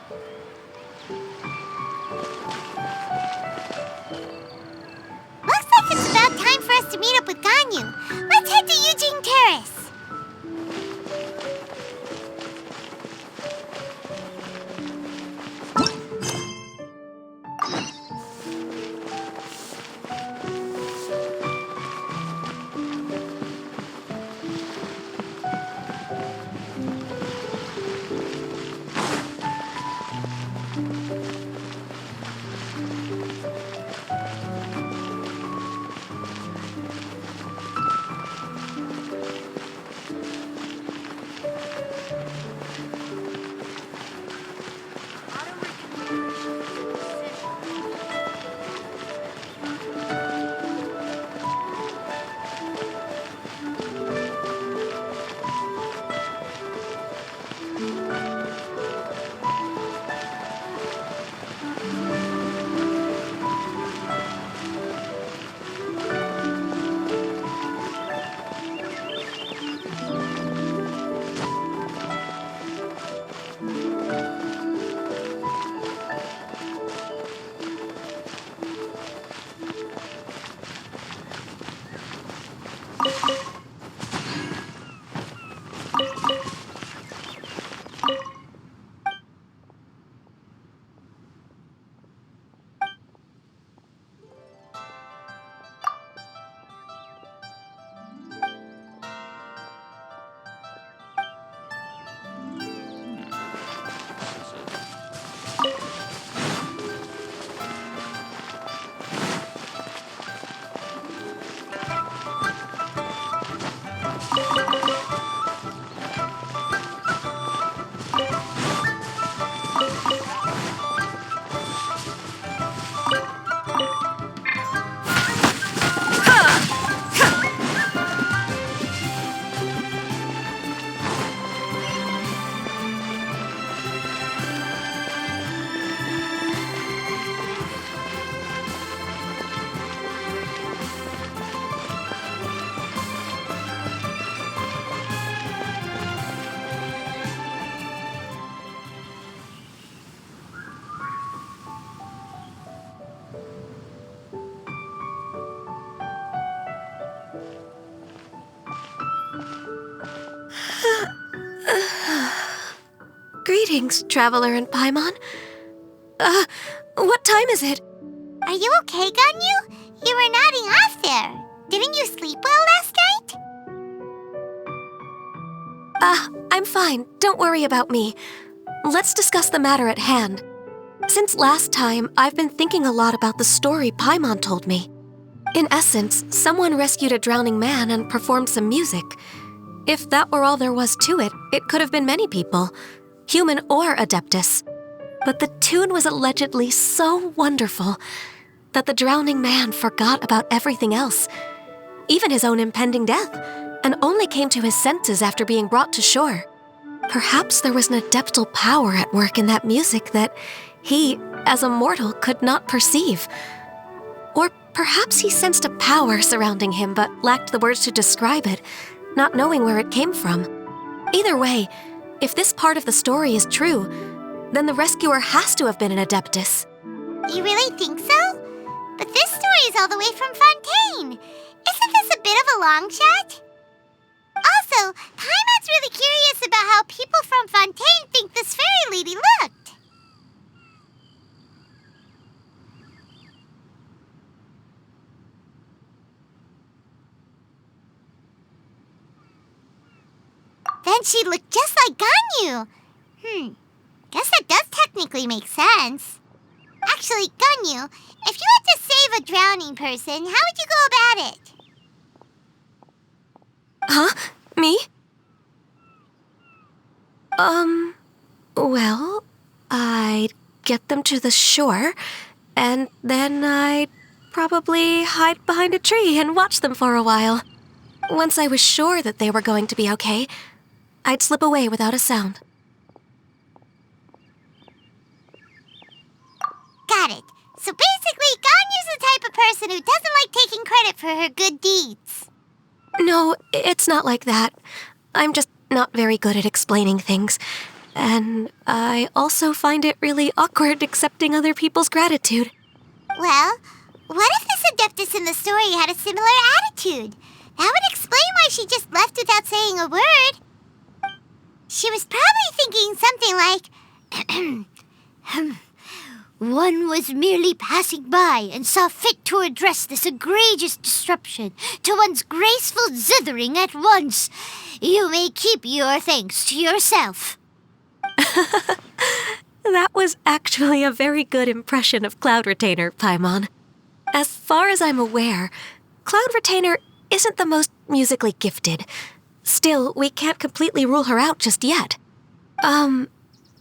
Looks like it's about time for us to meet up with Ganyu. Let's head to Eugene Terrace. Greetings, Traveler and Paimon. What time is it? Are you okay, Ganyu? You were nodding off there. Didn't you sleep well last night? I'm fine. Don't worry about me. Let's discuss the matter at hand. Since last time, I've been thinking a lot about the story Paimon told me. In essence, someone rescued a drowning man and performed some music. If that were all there was to it, it could have been many people, human or Adeptus. But the tune was allegedly so wonderful that the drowning man forgot about everything else, even his own impending death, and only came to his senses after being brought to shore. Perhaps there was an adeptal power at work in that music that he, as a mortal, could not perceive. Or perhaps he sensed a power surrounding him but lacked the words to describe it, not knowing where it came from. Either way, if this part of the story is true, then the rescuer has to have been an Adeptus. You really think so? But this story is all the way from Fontaine. Isn't this a bit of a long shot? Also, Paimon's really curious about how people from Fontaine think this fairy lady looked. Then she'd look just like Ganyu. Guess that does technically make sense. Actually, Ganyu, if you had to save a drowning person, how would you go about it? Huh? Me? Well, I'd get them to the shore, and then I'd probably hide behind a tree and watch them for a while. Once I was sure that they were going to be okay, I'd slip away without a sound. Got it. So basically, Ganyu's the type of person who doesn't like taking credit for her good deeds. No, it's not like that. I'm just not very good at explaining things. And I also find it really awkward accepting other people's gratitude. Well, what if this Adeptus in the story had a similar attitude? That would explain why she just left without saying a word. She was probably thinking something like, one was merely passing by and saw fit to address this egregious disruption to one's graceful zithering at once. You may keep your thanks to yourself. That was actually a very good impression of Cloud Retainer, Paimon. As far as I'm aware, Cloud Retainer isn't the most musically gifted. Still, we can't completely rule her out just yet.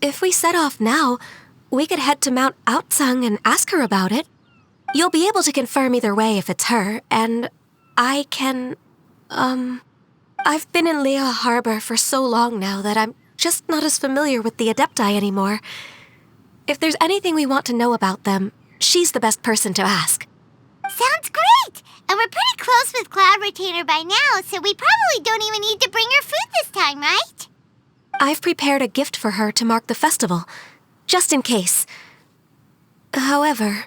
If we set off now, we could head to Mount Outsung and ask her about it. You'll be able to confirm either way if it's her, and I can, I've been in Lea Harbor for so long now that I'm just not as familiar with the Adepti anymore. If there's anything we want to know about them, she's the best person to ask. Sounds great! And we're pretty close with Cloud Retainer by now, so we probably don't even need to bring her food this time, right? I've prepared a gift for her to mark the festival, just in case. However...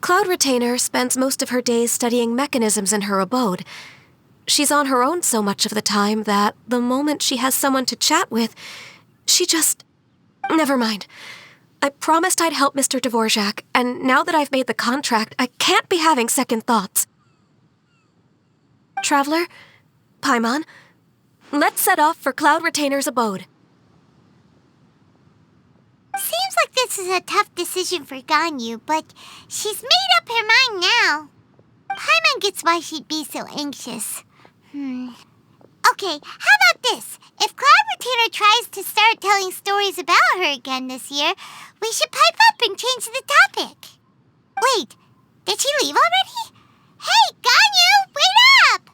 Cloud Retainer spends most of her days studying mechanisms in her abode. She's on her own so much of the time that the moment she has someone to chat with, she just... Never mind. I promised I'd help Mr. Dvorak, and now that I've made the contract, I can't be having second thoughts. Traveler, Paimon, let's set off for Cloud Retainer's abode. Seems like this is a tough decision for Ganyu, but she's made up her mind now. Paimon gets why she'd be so anxious. Okay, how about this? If Cloud Retainer tries to start telling stories about her again this year, we should pipe up and change the topic. Wait, did she leave already? Hey, Ganyu, wait up!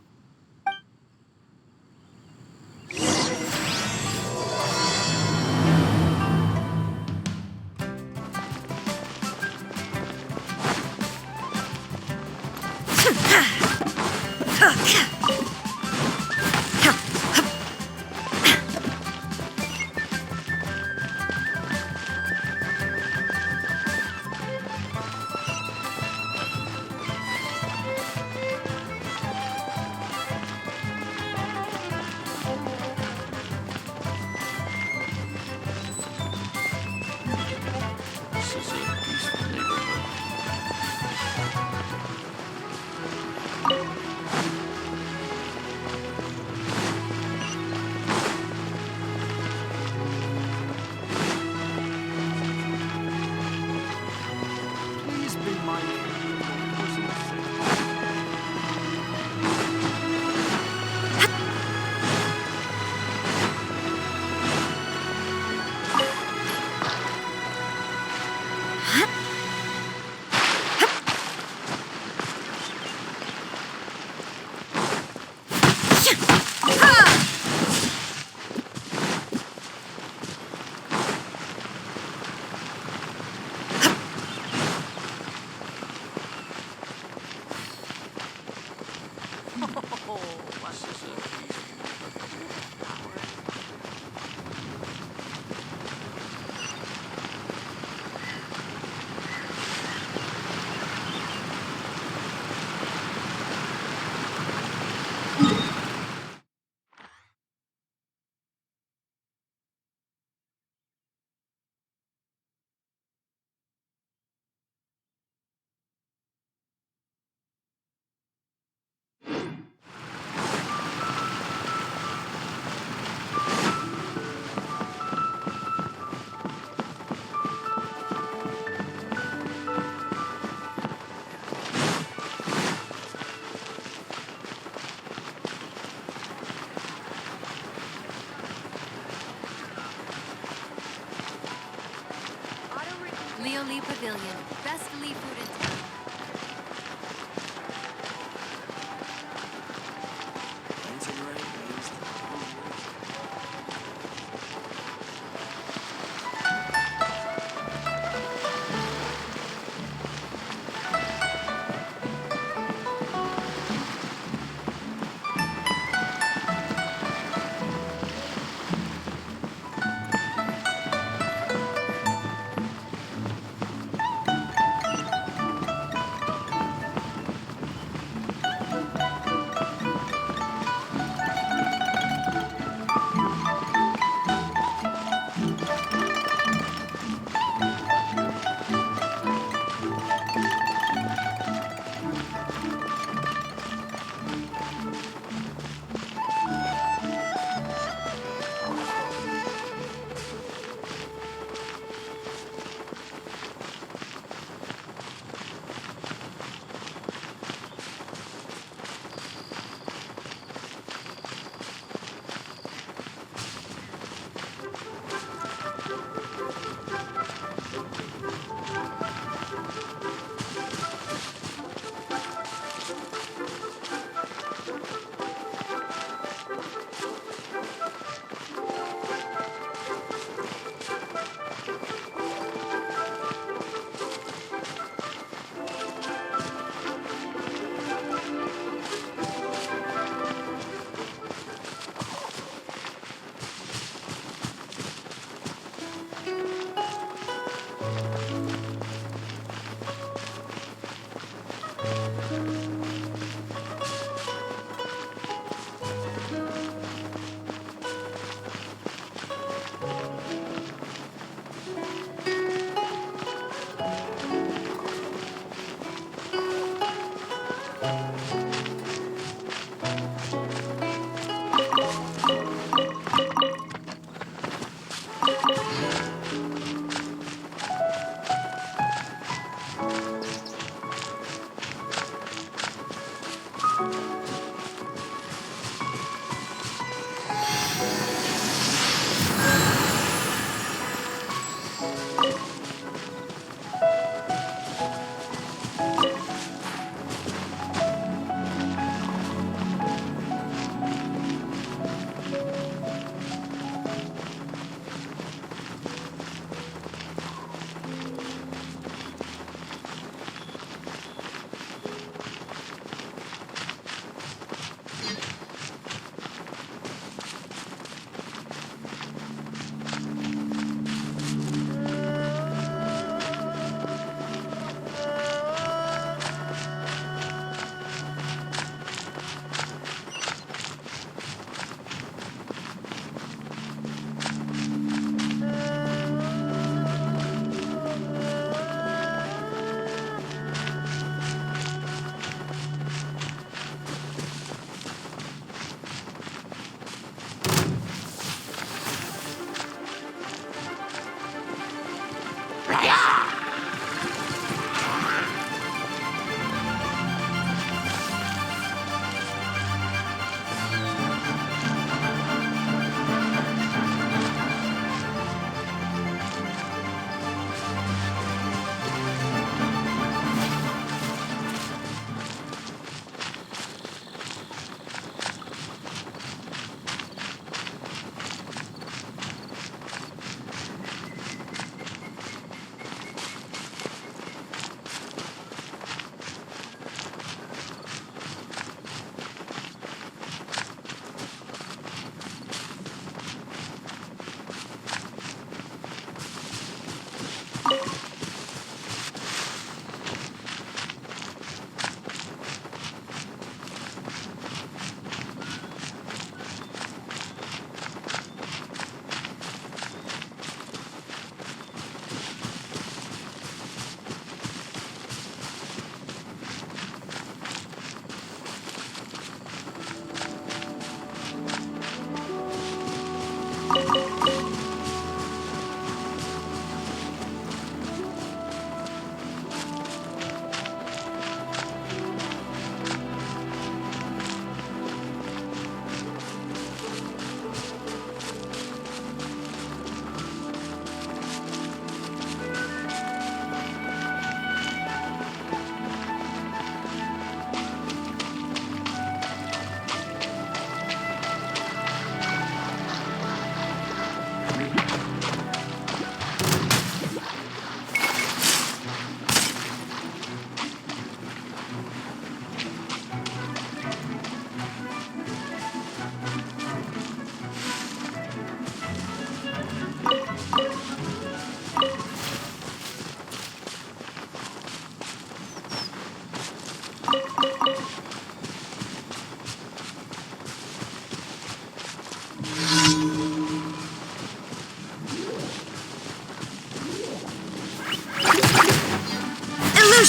Leolie Pavilion. Best Lee food in town.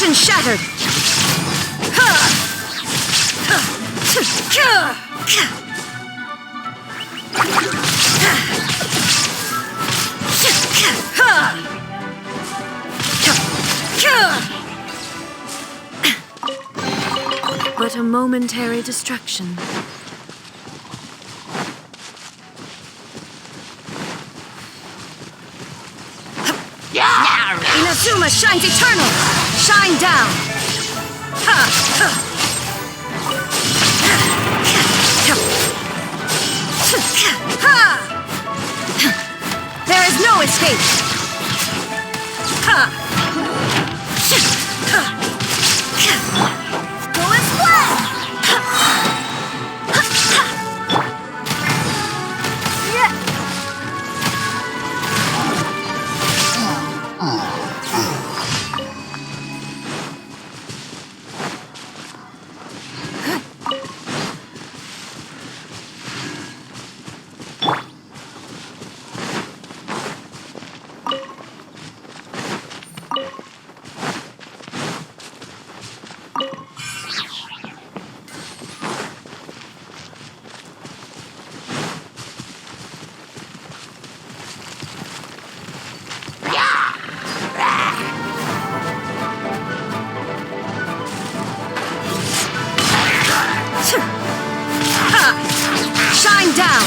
Illusion shattered! But a momentary distraction. Inazuma shines eternal! Shine down! There is no escape! Go and splash! Shine down!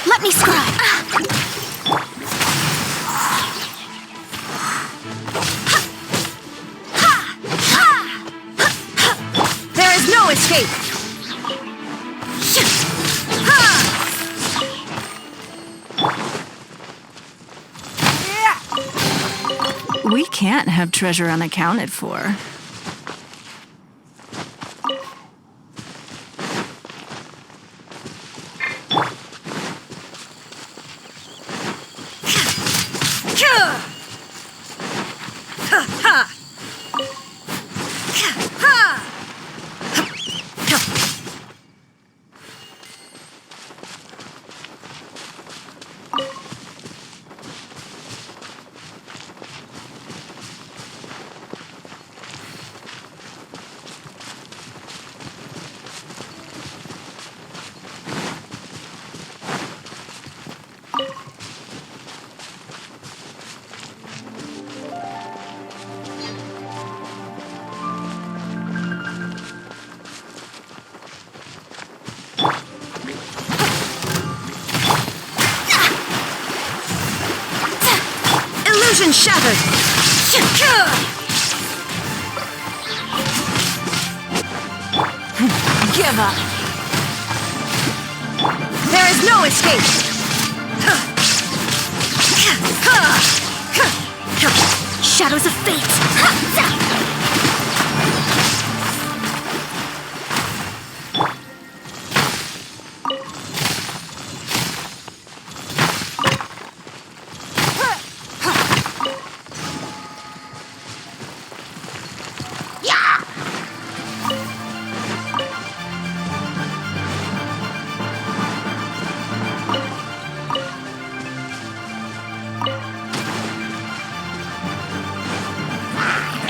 Let me scribe. There is no escape. We can't have treasure unaccounted for. Illusion shattered! give up. There is no escape. Shadows of fate.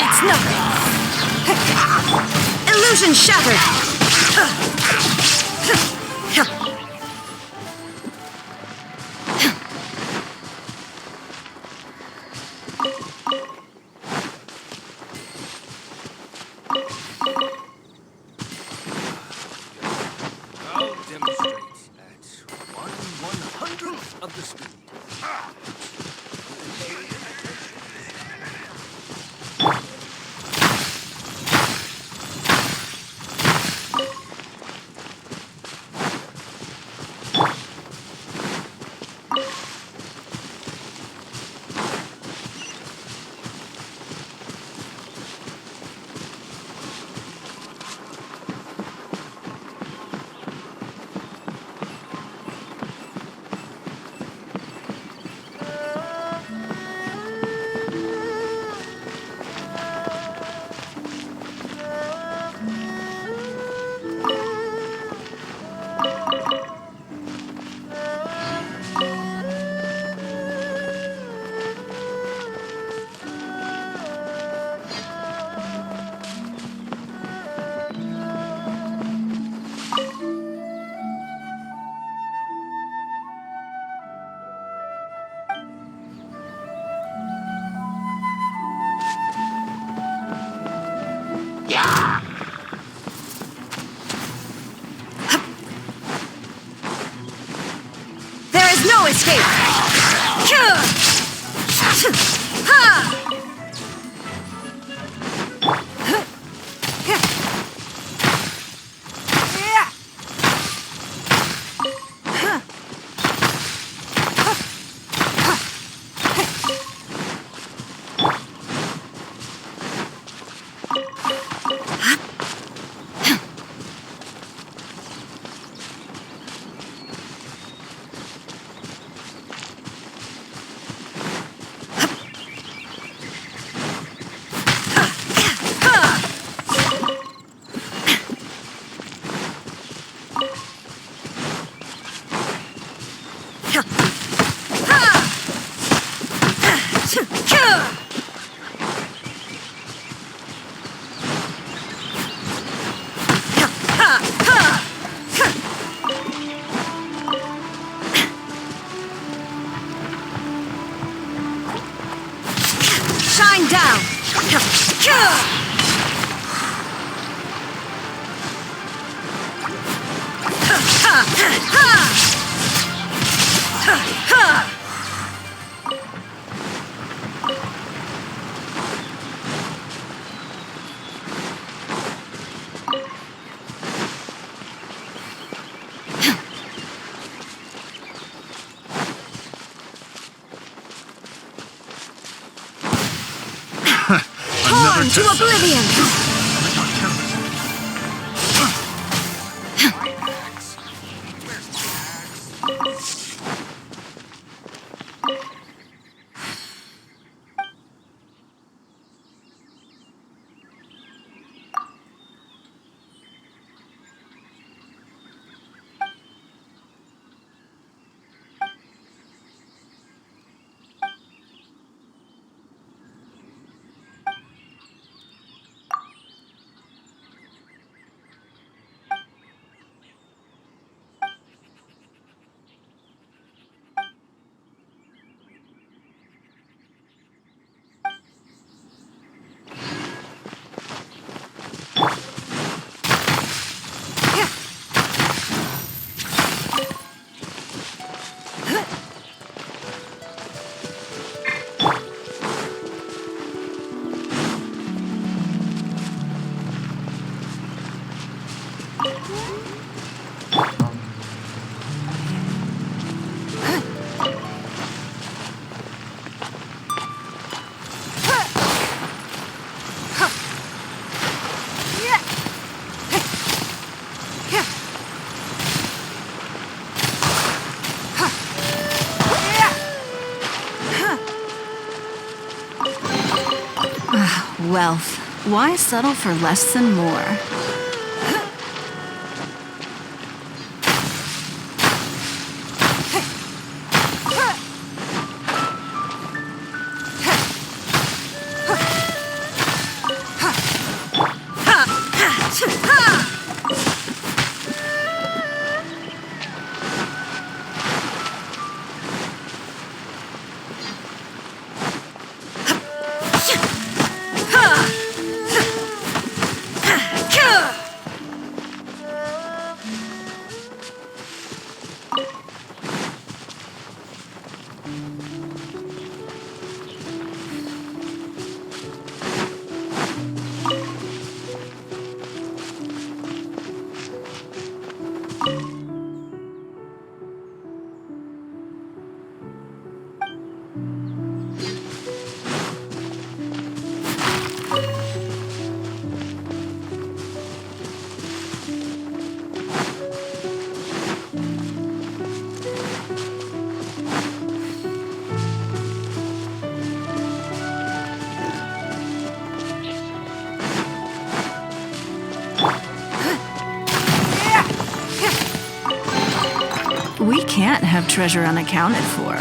It's nothing. Illusion shattered. Now demonstrates at 1/100th of the speed. There is no escape. Shine down. Another To oblivion. wealth. Why settle for less than more? We can't have treasure unaccounted for.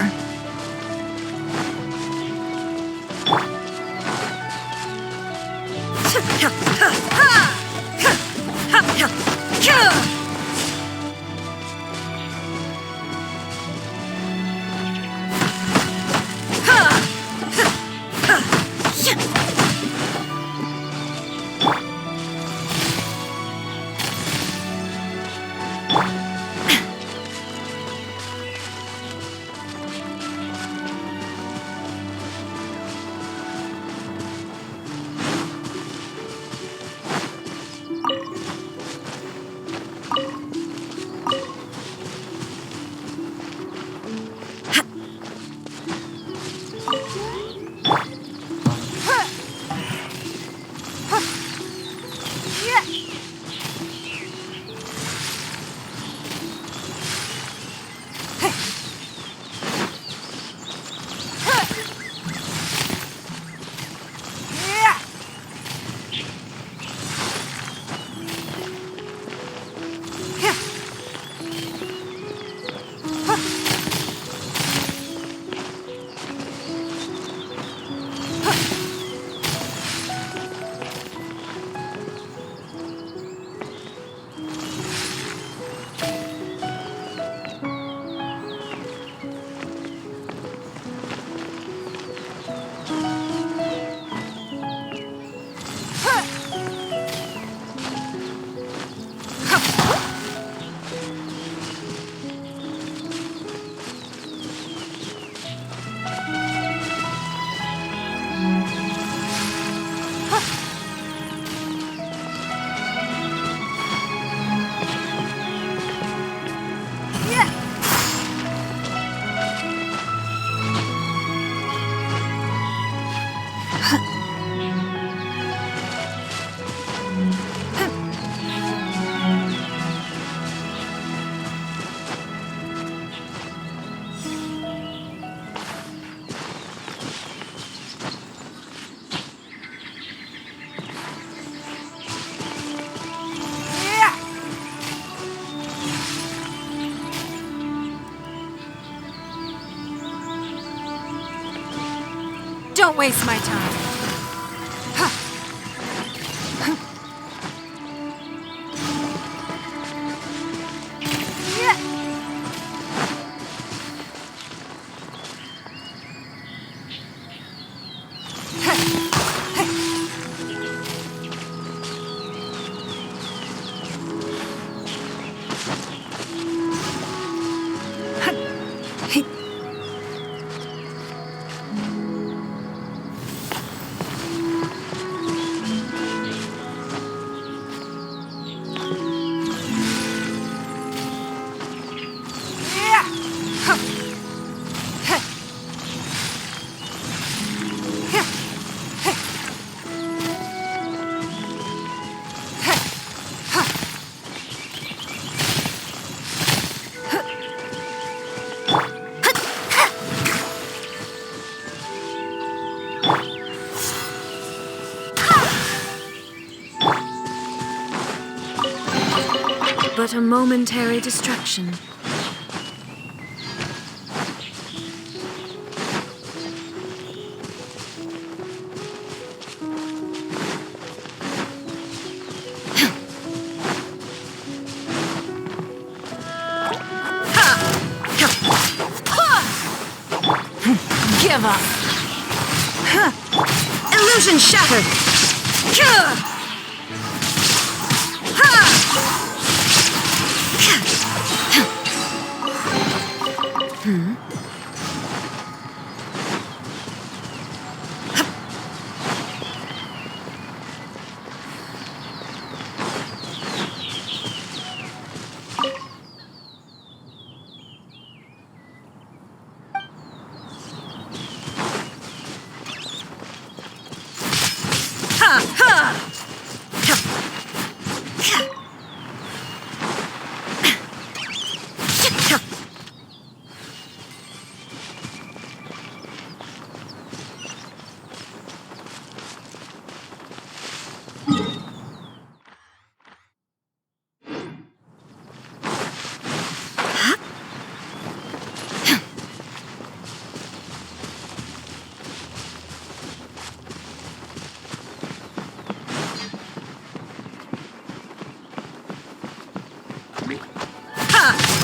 Don't waste my time. but a momentary distraction. Give up. Illusion shattered.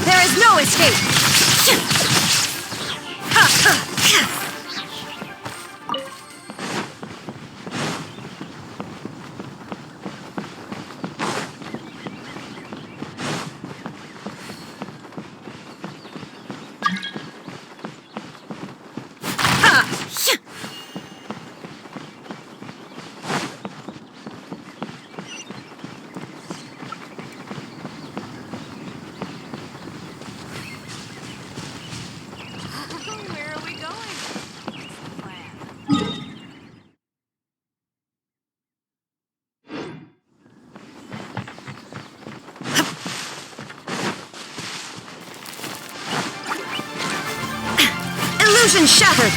There is no escape! Where are we going? What's the plan? Illusion shattered!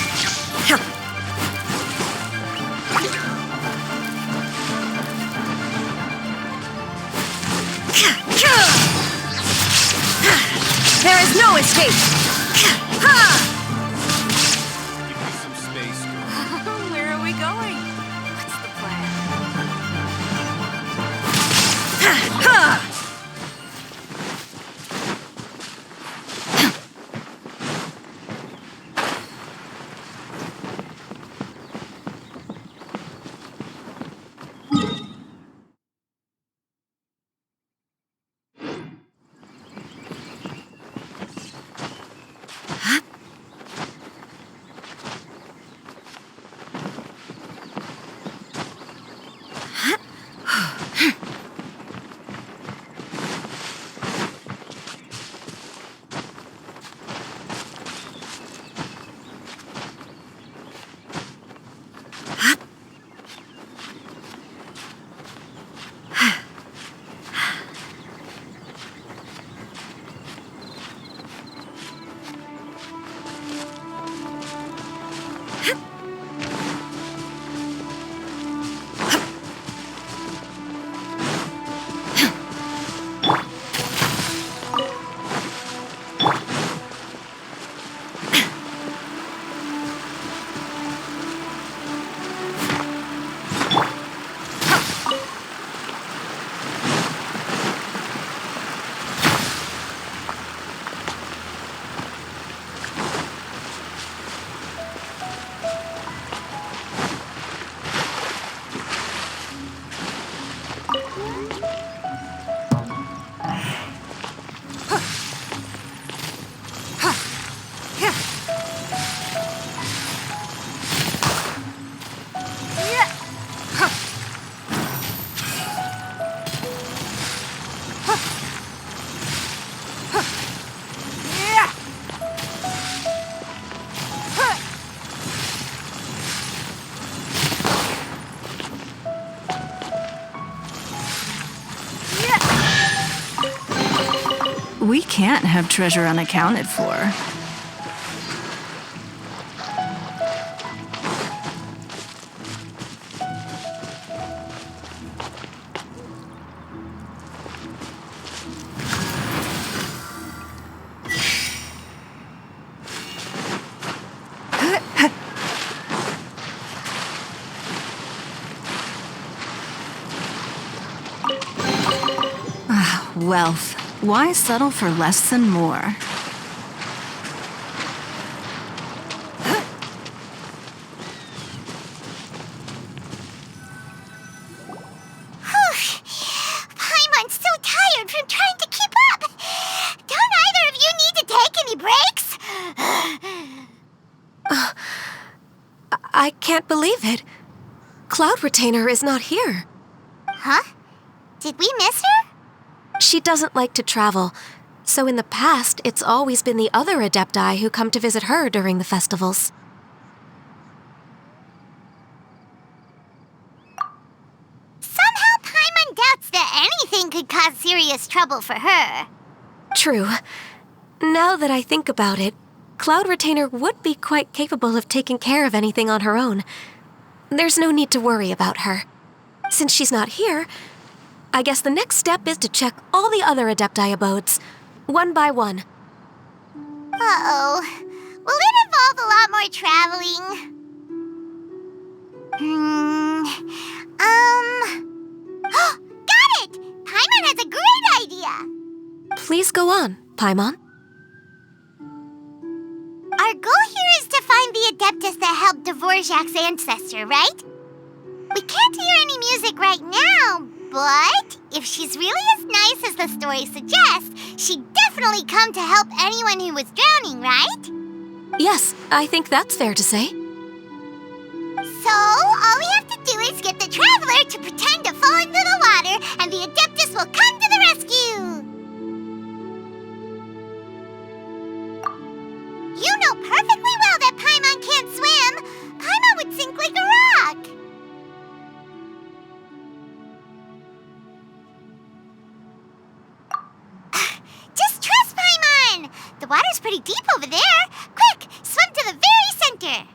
There is no escape! Give me some space, girl. Where are we going? What's the plan? We can't have treasure unaccounted for. wealth. Why settle for less than more? Paimon's so tired from trying to keep up. Don't either of you need to take any breaks? I can't believe it. Cloud Retainer is not here. Huh? Did we miss her? She doesn't like to travel, so in the past, it's always been the other Adepti who come to visit her during the festivals. Somehow Paimon doubts that anything could cause serious trouble for her. True. Now that I think about it, Cloud Retainer would be quite capable of taking care of anything on her own. There's no need to worry about her. Since she's not here, I guess the next step is to check all the other Adepti abodes, one by one. Uh-oh. Will it involve a lot more traveling? Got it! Paimon has a great idea! Please go on, Paimon. Our goal here is to find the Adeptus that helped Dvorak's ancestor, right? We can't hear any music right now, but if she's really as nice as the story suggests, she'd definitely come to help anyone who was drowning, right? Yes, I think that's fair to say. So, all we have to do is get the Traveler to pretend to fall into the water, and the Adeptus will come to the rescue! You know perfectly well that Paimon can't swim! Paimon would sink like a rock! Just trust Paimon! The water's pretty deep over there! Quick, swim to the very center!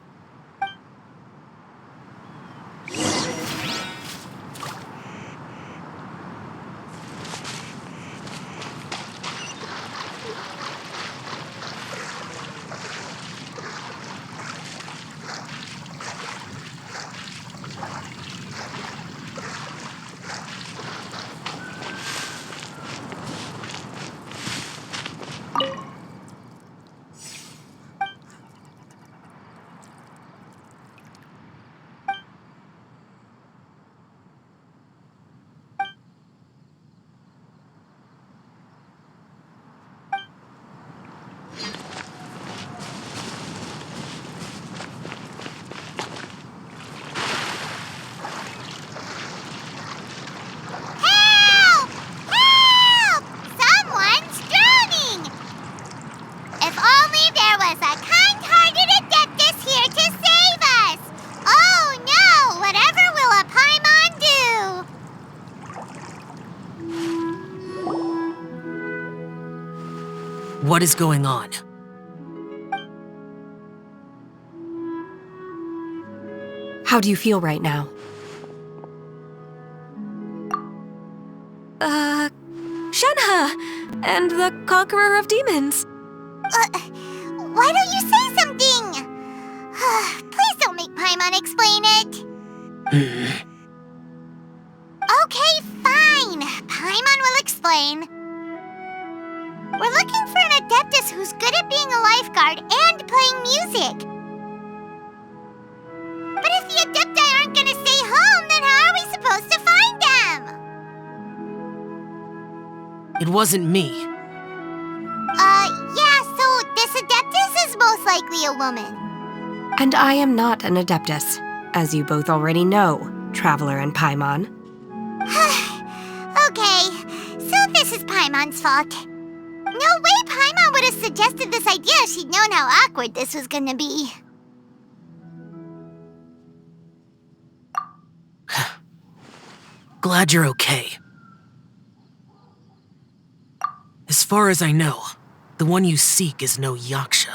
Help! Help! Someone's drowning! If only there was a kind-hearted Adeptus here to save us! Oh no! Whatever will a Paimon do? What is going on? How do you feel right now? Shenhe! And the Conqueror of Demons! Why don't you say something? Please don't make Paimon explain it. Okay, fine. Paimon will explain. We're looking for an Adeptus who's good at being a lifeguard and playing music. But if the Adepti aren't gonna stay home, then how are we supposed to find them? It wasn't me. Yeah, so this Adeptus is most likely a woman. And I am not an Adeptus, as you both already know, Traveler and Paimon. Okay, so this is Paimon's fault. No way Paimon would have suggested this idea if she'd known how awkward this was gonna be. Glad you're okay. As far as I know, the one you seek is no Yaksha.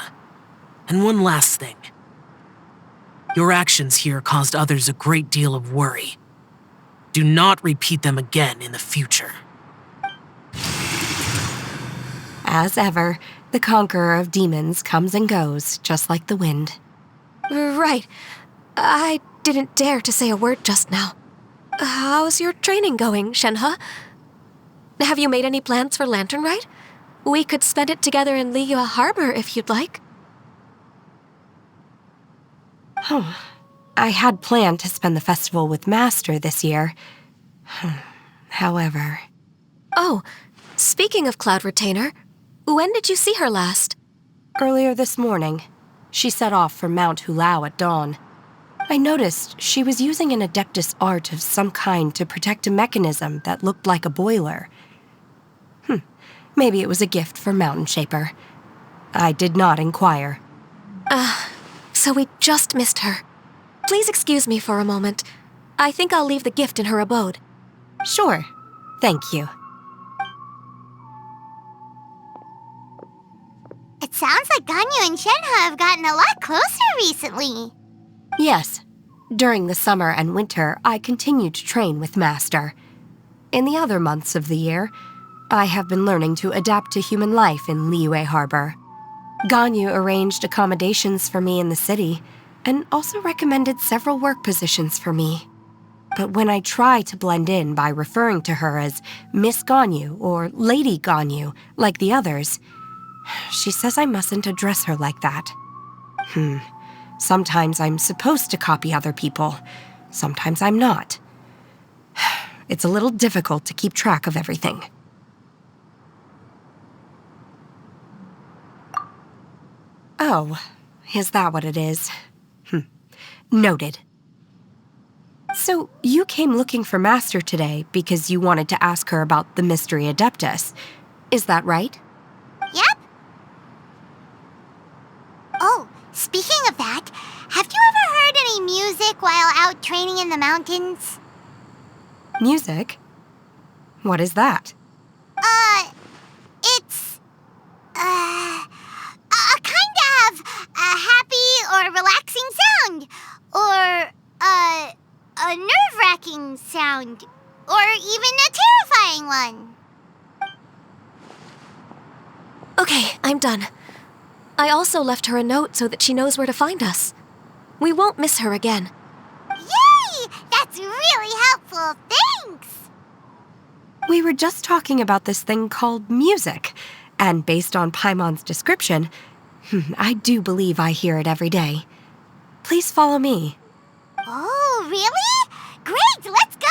And one last thing. Your actions here caused others a great deal of worry. Do not repeat them again in the future. As ever, the Conqueror of Demons comes and goes, just like the wind. Right. I didn't dare to say a word just now. How's your training going, Shenhe? Have you made any plans for Lantern Rite? We could spend it together in Liyue Harbor if you'd like. Oh, I had planned to spend the festival with Master this year. However... Oh, speaking of Cloud Retainer, when did you see her last? Earlier this morning, she set off for Mount Hulao at dawn. I noticed she was using an Adeptus art of some kind to protect a mechanism that looked like a boiler. Maybe it was a gift for Mountain Shaper. I did not inquire. So we just missed her. Please excuse me for a moment. I think I'll leave the gift in her abode. Sure. Thank you. It sounds like Ganyu and Shenhe have gotten a lot closer recently. Yes. During the summer and winter, I continued to train with Master. In the other months of the year, I have been learning to adapt to human life in Liyue Harbor. Ganyu arranged accommodations for me in the city, and also recommended several work positions for me. But when I try to blend in by referring to her as Miss Ganyu or Lady Ganyu, like the others, she says I mustn't address her like that. Sometimes I'm supposed to copy other people. Sometimes I'm not. It's a little difficult to keep track of everything. Oh, is that what it is? Noted. So, you came looking for Master today because you wanted to ask her about the Mystery Adeptus. Is that right? Yep. Oh, speaking of that, have you ever heard any music while out training in the mountains? Music? What is that? It's... a kind of a happy or relaxing sound. Or, a nerve-wracking sound. Or even a terrifying one. Okay, I'm done. I also left her a note so that she knows where to find us. We won't miss her again. Yay! That's really helpful. Thanks! We were just talking about this thing called music, and based on Paimon's description, I do believe I hear it every day. Please follow me. Oh, really? Great, let's go!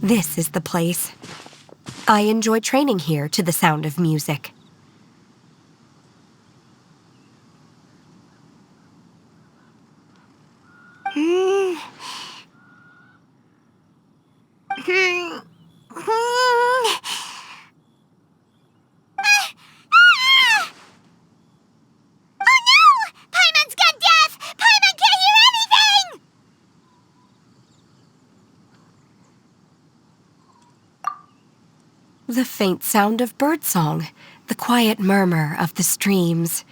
This is the place. I enjoy training here to the sound of music. The faint sound of birdsong, the quiet murmur of the streams.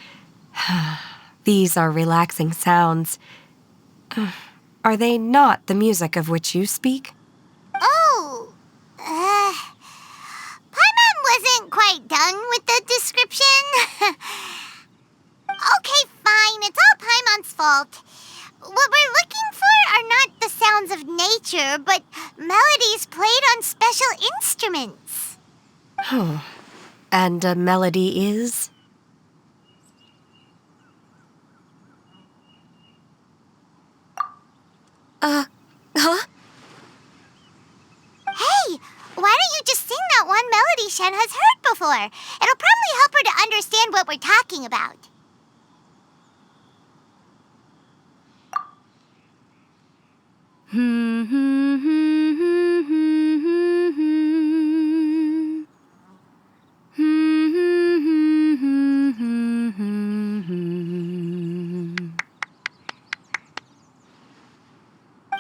These are relaxing sounds. Are they not the music of which you speak? Oh, Paimon wasn't quite done with the description. Okay, fine, it's all Paimon's fault. What we're looking for are not the sounds of nature, but melodies played on special instruments. Oh, and a melody is? Huh? Hey, why don't you just sing that one melody Shen has heard before? It'll probably help her to understand what we're talking about.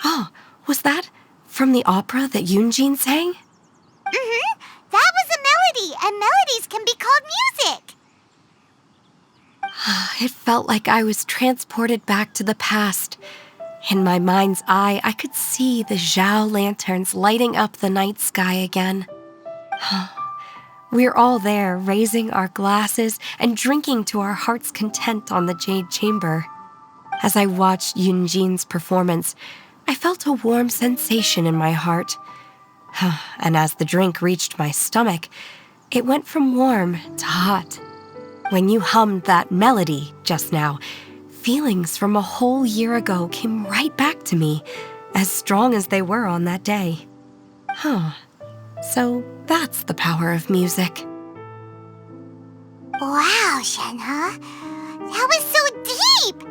Oh, was that from the opera that Yunjin sang? Mm-hmm. That was a melody, and melodies can be called music. It felt like I was transported back to the past. In my mind's eye, I could see the Zhao lanterns lighting up the night sky again. We're all there, raising our glasses and drinking to our heart's content on the Jade Chamber. As I watched Yunjin's performance, I felt a warm sensation in my heart. And as the drink reached my stomach, it went from warm to hot. When you hummed that melody just now, feelings from a whole year ago came right back to me, as strong as they were on that day. So that's the power of music. Wow, Shenhe. That was so deep!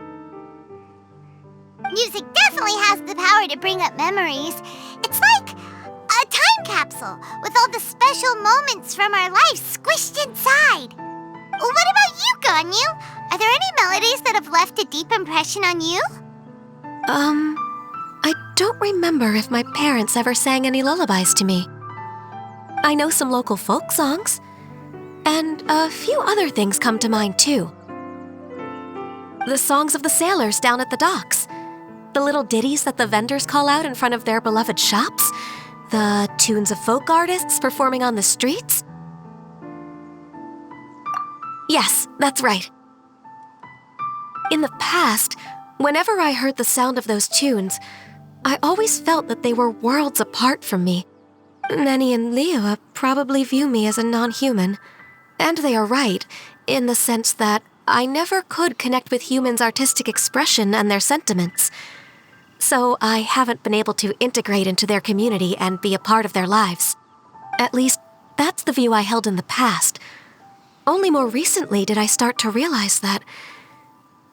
Music definitely has the power to bring up memories. It's like a time capsule with all the special moments from our lives squished inside. What about you, Ganyu? Are there any melodies that have left a deep impression on you? I don't remember if my parents ever sang any lullabies to me. I know some local folk songs, and a few other things come to mind too. The songs of the sailors down at the docks, the little ditties that the vendors call out in front of their beloved shops, the tunes of folk artists performing on the streets. Yes, that's right. In the past, whenever I heard the sound of those tunes, I always felt that they were worlds apart from me. Nenny and Liyue probably view me as a non-human. And they are right, in the sense that I never could connect with humans' artistic expression and their sentiments. So I haven't been able to integrate into their community and be a part of their lives. At least, that's the view I held in the past. Only more recently did I start to realize that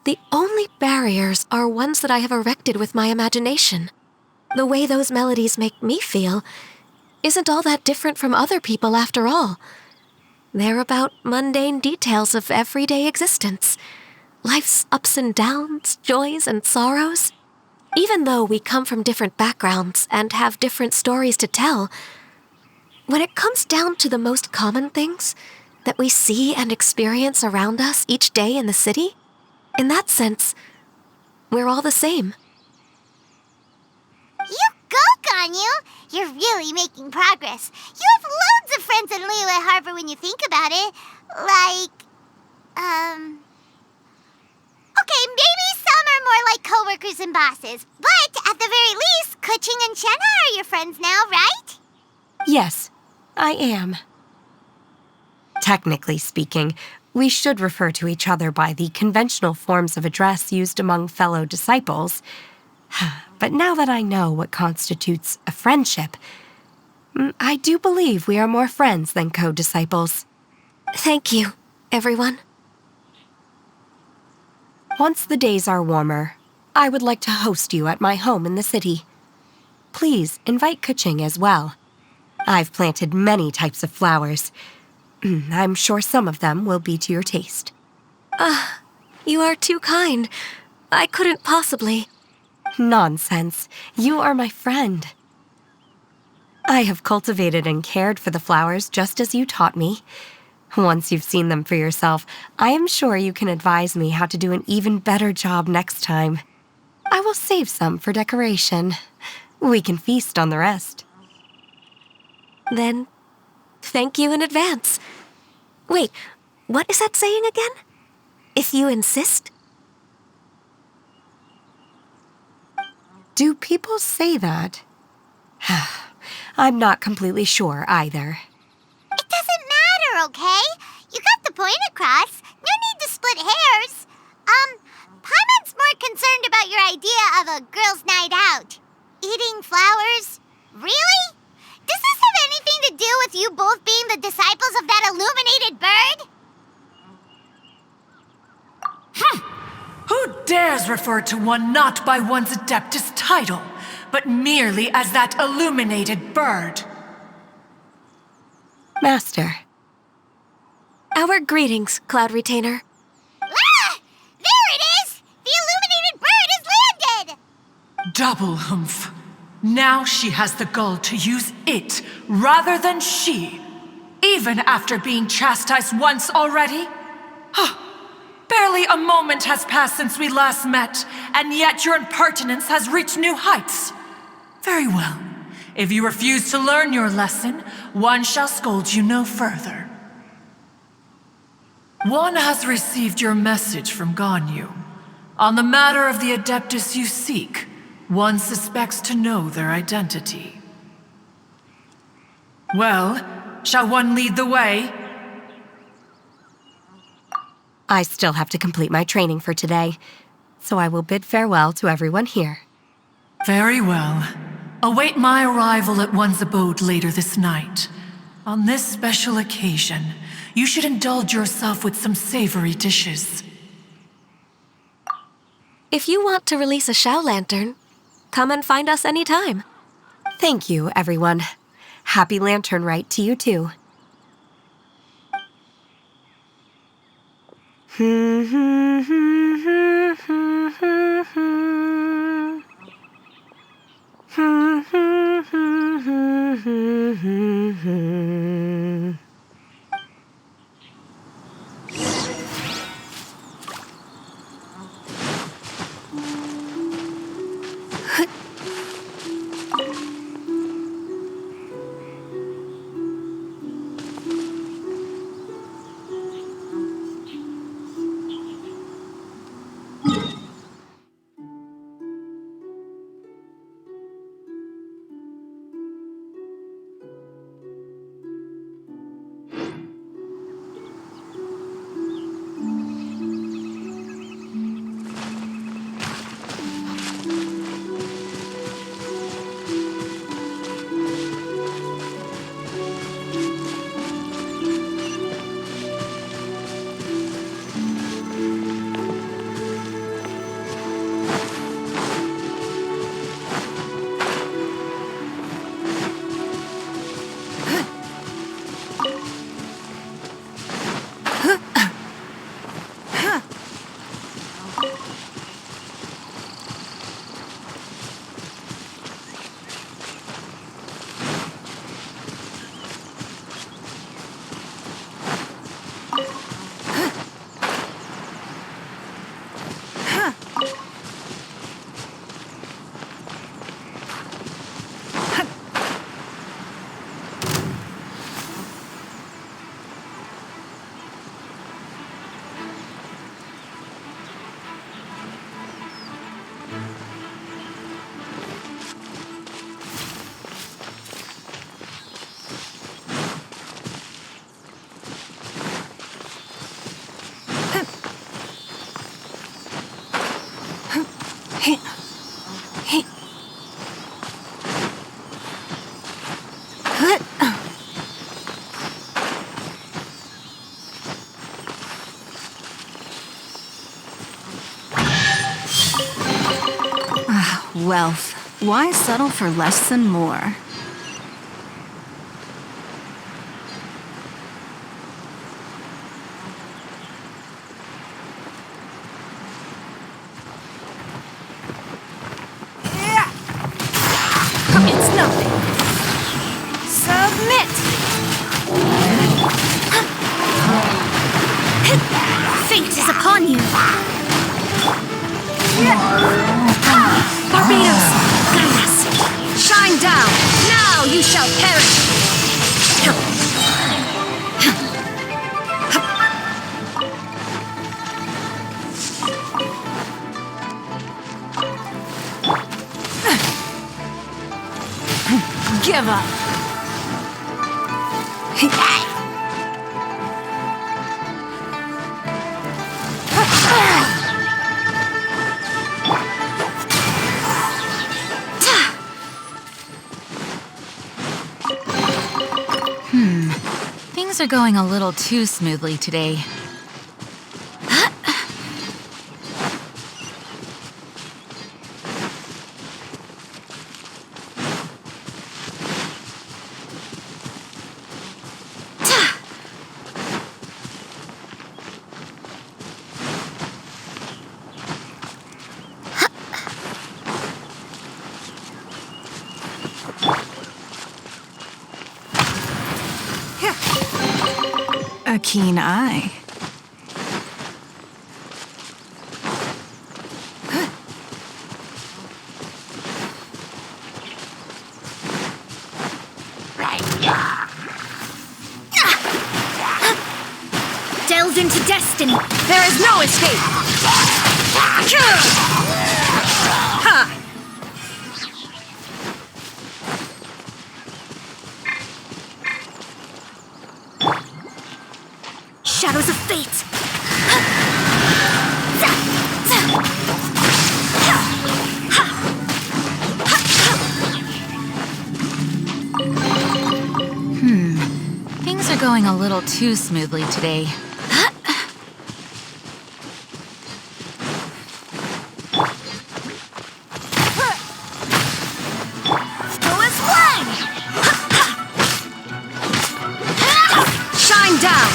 the only barriers are ones that I have erected with my imagination. The way those melodies make me feel isn't all that different from other people after all. They're about mundane details of everyday existence. Life's ups and downs, joys and sorrows. Even though we come from different backgrounds and have different stories to tell, when it comes down to the most common things that we see and experience around us each day in the city, in that sense, we're all the same. You go, Ganyu! You're really making progress. You have loads of friends in Liyue Harbor when you think about it. Okay, maybe some are more like coworkers and bosses. But at the very least, Kuching and Shenhe are your friends now, right? Yes, I am. Technically speaking, we should refer to each other by the conventional forms of address used among fellow disciples. But now that I know what constitutes a friendship, I do believe we are more friends than co-disciples. Thank you, everyone. Once the days are warmer, I would like to host you at my home in the city. Please invite Kuching as well. I've planted many types of flowers. I'm sure some of them will be to your taste. You are too kind. I couldn't possibly. Nonsense. You are my friend. I have cultivated and cared for the flowers just as you taught me. Once you've seen them for yourself, I am sure you can advise me how to do an even better job next time. I will save some for decoration. We can feast on the rest. Then, thank you in advance. Wait, what is that saying again? If you insist? Do people say that? I'm not completely sure either. It doesn't matter, okay? You got the point across. No need to split hairs. Paimon's more concerned about your idea of a girls' night out. bring flowers? Really? Does this have anything to do with you both being the disciples of that illuminated bird? Who dares refer to one not by one's Adeptus title, but merely as that illuminated bird? Master. Our greetings, Cloud Retainer. Ah! There it is! The illuminated bird has landed! Double humph. Now she has the gall to use it rather than she, even after being chastised once already? Barely a moment has passed since we last met, and yet your impertinence has reached new heights. Very well. If you refuse to learn your lesson, one shall scold you no further. One has received your message from Ganyu. On the matter of the Adeptus you seek, one suspects to know their identity. Well, shall one lead the way? I still have to complete my training for today, so I will bid farewell to everyone here. Very well. Await my arrival at one's abode later this night. On this special occasion, you should indulge yourself with some savory dishes. If you want to release a Shao Lantern, come and find us anytime. Thank you, everyone. Happy Lantern Rite to you too. Wealth. Why settle for less than more? It's nothing. Submit! Fate is upon you. Barbados, guide us. Shine down. Now you shall perish. Give up. Things are going a little too smoothly today. A keen eye. Delves into destiny. There is no escape! Shadows of fate. Things are going a little too smoothly today. Shine down!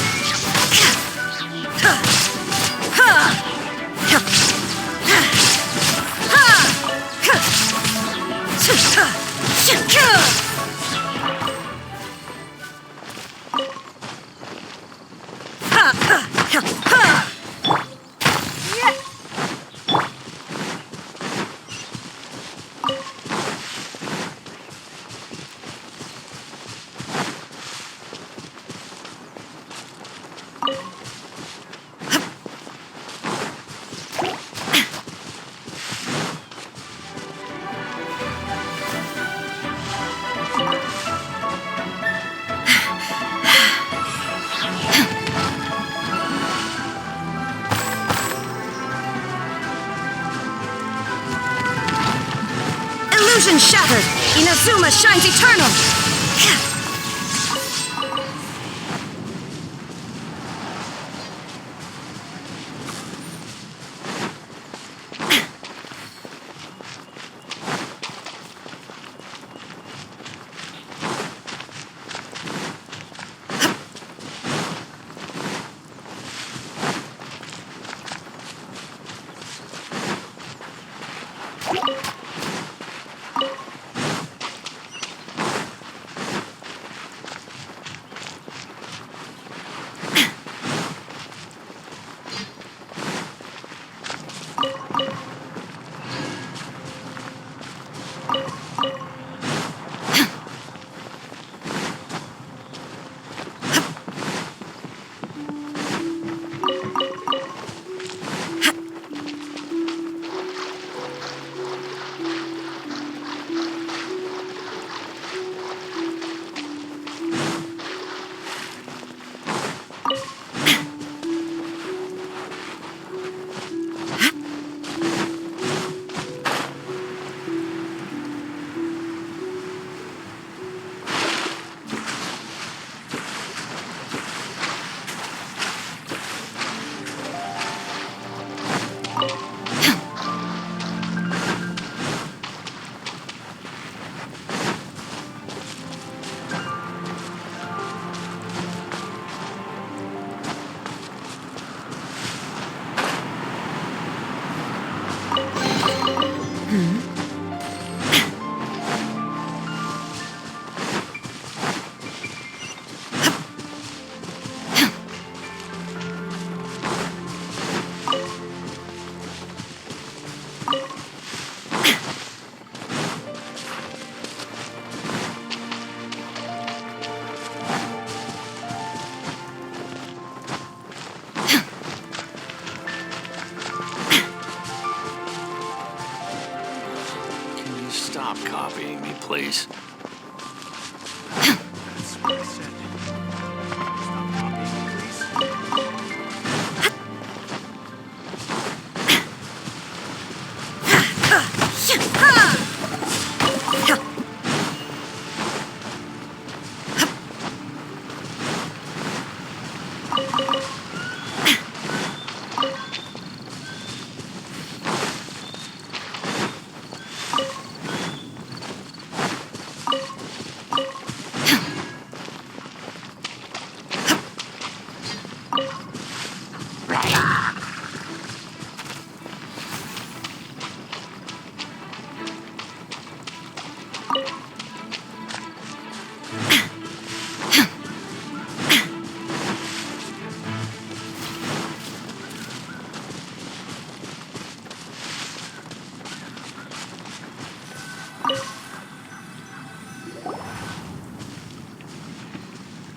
Illusion shattered! Inazuma shines eternal!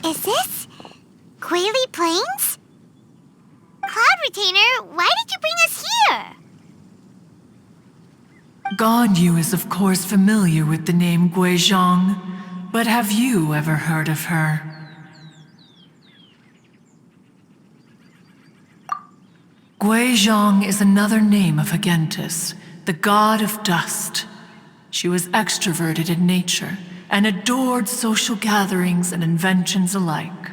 Is this Quaily Plains? Cloud Retainer, why did you bring us here? Ganyu is of course familiar with the name Guizhong, but have you ever heard of her? Guizhong is another name of Agentis, the god of dust. She was extroverted in nature and adored social gatherings and inventions alike.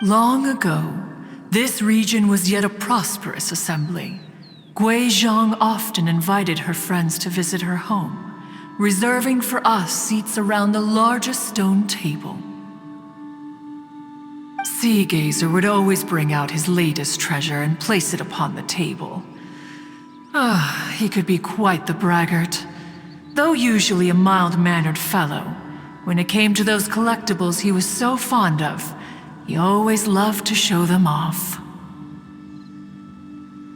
Long ago, this region was yet a prosperous assembly. Guizhong often invited her friends to visit her home, reserving for us seats around the largest stone table. Sea Gazer would always bring out his latest treasure and place it upon the table. He could be quite the braggart. Though usually a mild-mannered fellow, when it came to those collectibles he was so fond of, he always loved to show them off.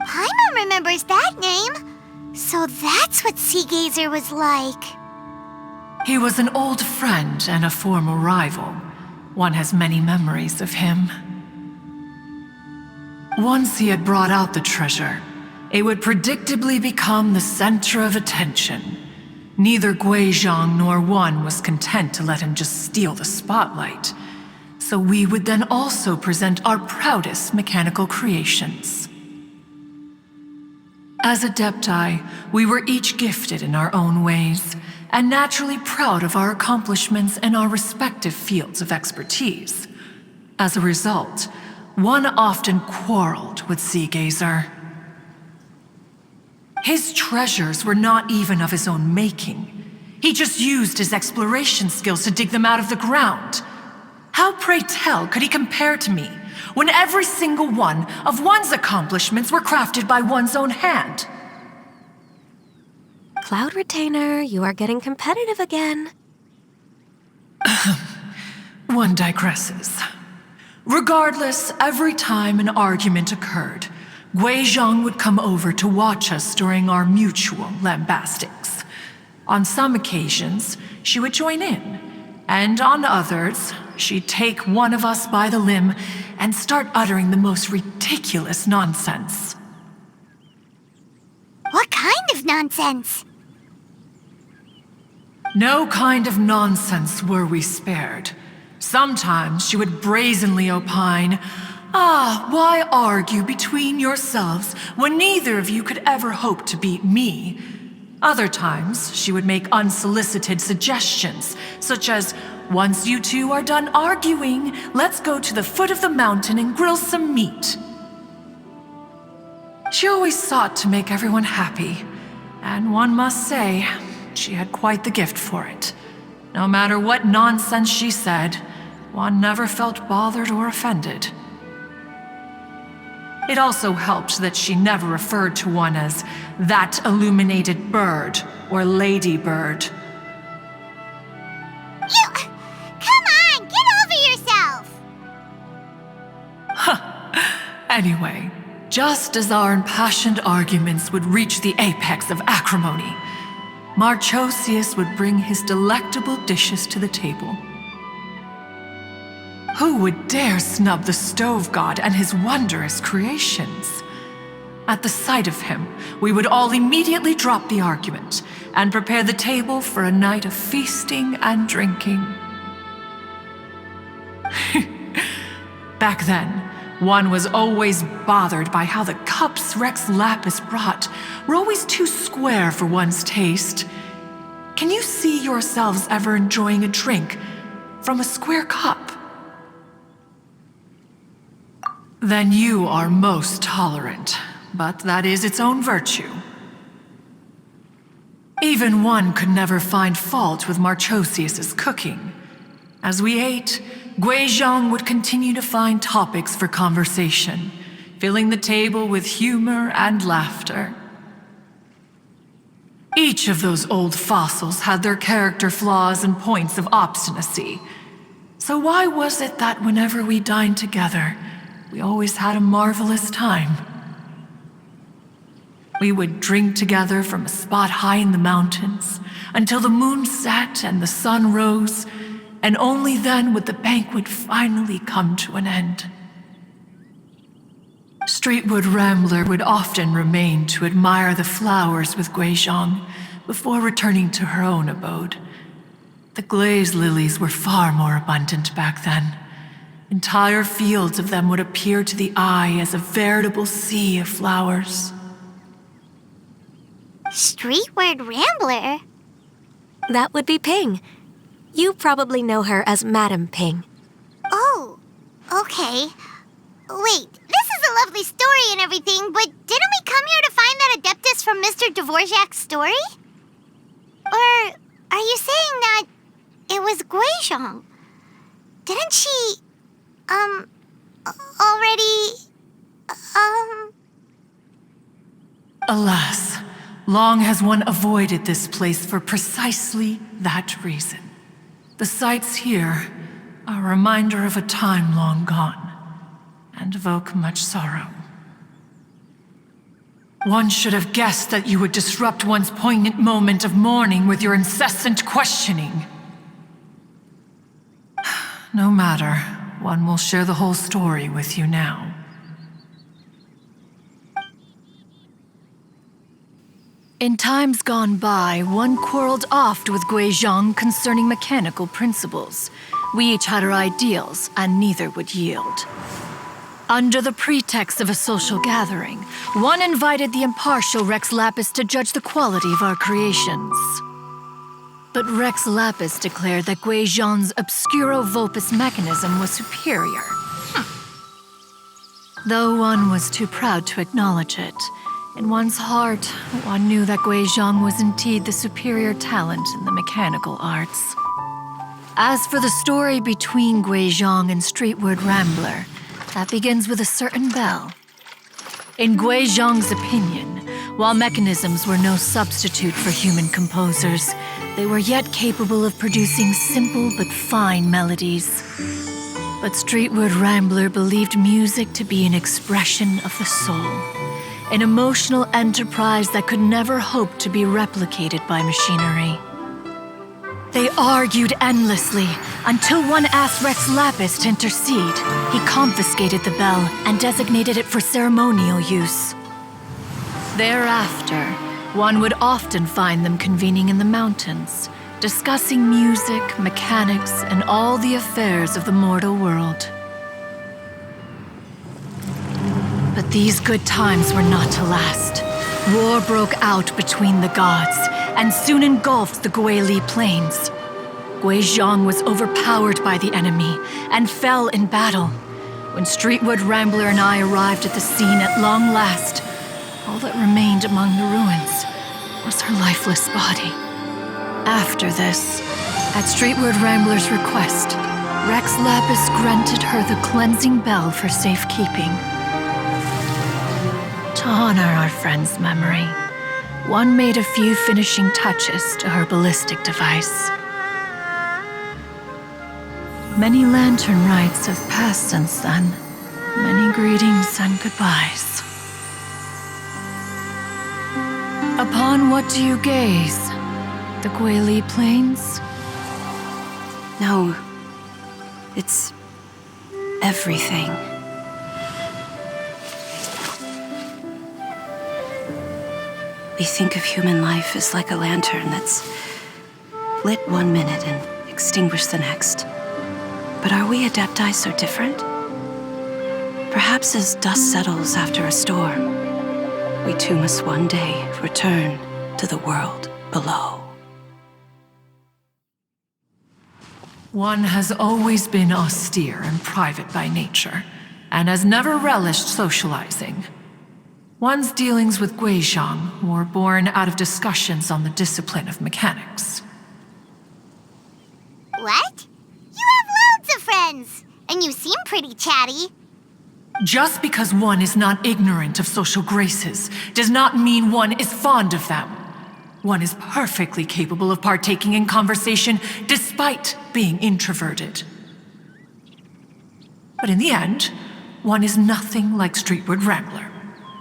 Paimon remembers that name. So that's what Sea Gazer was like. He was an old friend and a former rival. One has many memories of him. Once he had brought out the treasure, it would predictably become the center of attention. Neither Guizhong nor one was content to let him just steal the spotlight. So we would then also present our proudest mechanical creations. As Adepti, we were each gifted in our own ways, and naturally proud of our accomplishments in our respective fields of expertise. As a result, one often quarreled with Sea Gazer. His treasures were not even of his own making. He just used his exploration skills to dig them out of the ground. How, pray tell, could he compare to me, when every single one of one's accomplishments were crafted by one's own hand? Cloud Retainer, you are getting competitive again. One digresses. Regardless, every time an argument occurred, Guizhong would come over to watch us during our mutual lambastics. On some occasions, she would join in, and on others, she'd take one of us by the limb and start uttering the most ridiculous nonsense. What kind of nonsense? No kind of nonsense were we spared. Sometimes she would brazenly opine, why argue between yourselves when neither of you could ever hope to beat me? Other times, she would make unsolicited suggestions, such as, once you two are done arguing, let's go to the foot of the mountain and grill some meat. She always sought to make everyone happy, and one must say, she had quite the gift for it. No matter what nonsense she said, one never felt bothered or offended. It also helped that she never referred to one as that illuminated bird or ladybird. Come on, get over yourself! Anyway, just as our impassioned arguments would reach the apex of acrimony, Marchosius would bring his delectable dishes to the table. Who would dare snub the stove god and his wondrous creations? At the sight of him, we would all immediately drop the argument and prepare the table for a night of feasting and drinking. Back then, one was always bothered by how the cups Rex Lapis brought were always too square for one's taste. Can you see yourselves ever enjoying a drink from a square cup? Then you are most tolerant, but that is its own virtue. Even one could never find fault with Marchosius's cooking. As we ate, Guizhong would continue to find topics for conversation, filling the table with humor and laughter. Each of those old fossils had their character flaws and points of obstinacy. So why was it that whenever we dined together, we always had a marvelous time? We would drink together from a spot high in the mountains until the moon set and the sun rose, and only then would the banquet finally come to an end. Streetwood Rambler would often remain to admire the flowers with Guizhong before returning to her own abode. The glaze lilies were far more abundant back then. Entire fields of them would appear to the eye as a veritable sea of flowers. Streetward Rambler? That would be Ping. You probably know her as Madam Ping. Oh, okay. Wait, this is a lovely story and everything, but didn't we come here to find that Adeptus from Mr. Dvorak's story? Or are you saying that it was Guizhong? Didn't she, already, Alas, long has one avoided this place for precisely that reason. The sights here are a reminder of a time long gone, and evoke much sorrow. One should have guessed that you would disrupt one's poignant moment of mourning with your incessant questioning. No matter, one will share the whole story with you now. In times gone by, one quarreled oft with Guizhong concerning mechanical principles. We each had our ideals, and neither would yield. Under the pretext of a social gathering, one invited the impartial Rex Lapis to judge the quality of our creations. But Rex Lapis declared that Guizhong's Obscuro Vulpus mechanism was superior. Though one was too proud to acknowledge it, in one's heart, one knew that Guizhong was indeed the superior talent in the mechanical arts. As for the story between Guizhong and Streetward Rambler, that begins with a certain bell. In Guizhong's opinion, while mechanisms were no substitute for human composers, they were yet capable of producing simple but fine melodies. But Streetward Rambler believed music to be an expression of the soul, an emotional enterprise that could never hope to be replicated by machinery. They argued endlessly until one asked Rex Lapis to intercede. He confiscated the bell and designated it for ceremonial use. Thereafter, one would often find them convening in the mountains, discussing music, mechanics, and all the affairs of the mortal world. But these good times were not to last. War broke out between the gods, and soon engulfed the Guili plains. Guizhong was overpowered by the enemy, and fell in battle. When Streetwood Rambler and I arrived at the scene at long last, all that remained among the ruins was her lifeless body. After this, at Streetwood Rambler's request, Rex Lapis granted her the cleansing bell for safekeeping. To honor our friend's memory, one made a few finishing touches to her ballistic device. Many lantern rites have passed since then. Many greetings and goodbyes. Upon what do you gaze? The Guili Plains? No, it's everything. We think of human life as like a lantern that's lit one minute and extinguished the next. But are we Adepti so different? Perhaps as dust settles after a storm, we too must one day return to the world below. One has always been austere and private by nature, and has never relished socializing. One's dealings with Guizhong were born out of discussions on the discipline of mechanics. What? You have loads of friends, and you seem pretty chatty. Just because one is not ignorant of social graces does not mean one is fond of them. One is perfectly capable of partaking in conversation despite being introverted. But in the end, one is nothing like Streetward Rambler.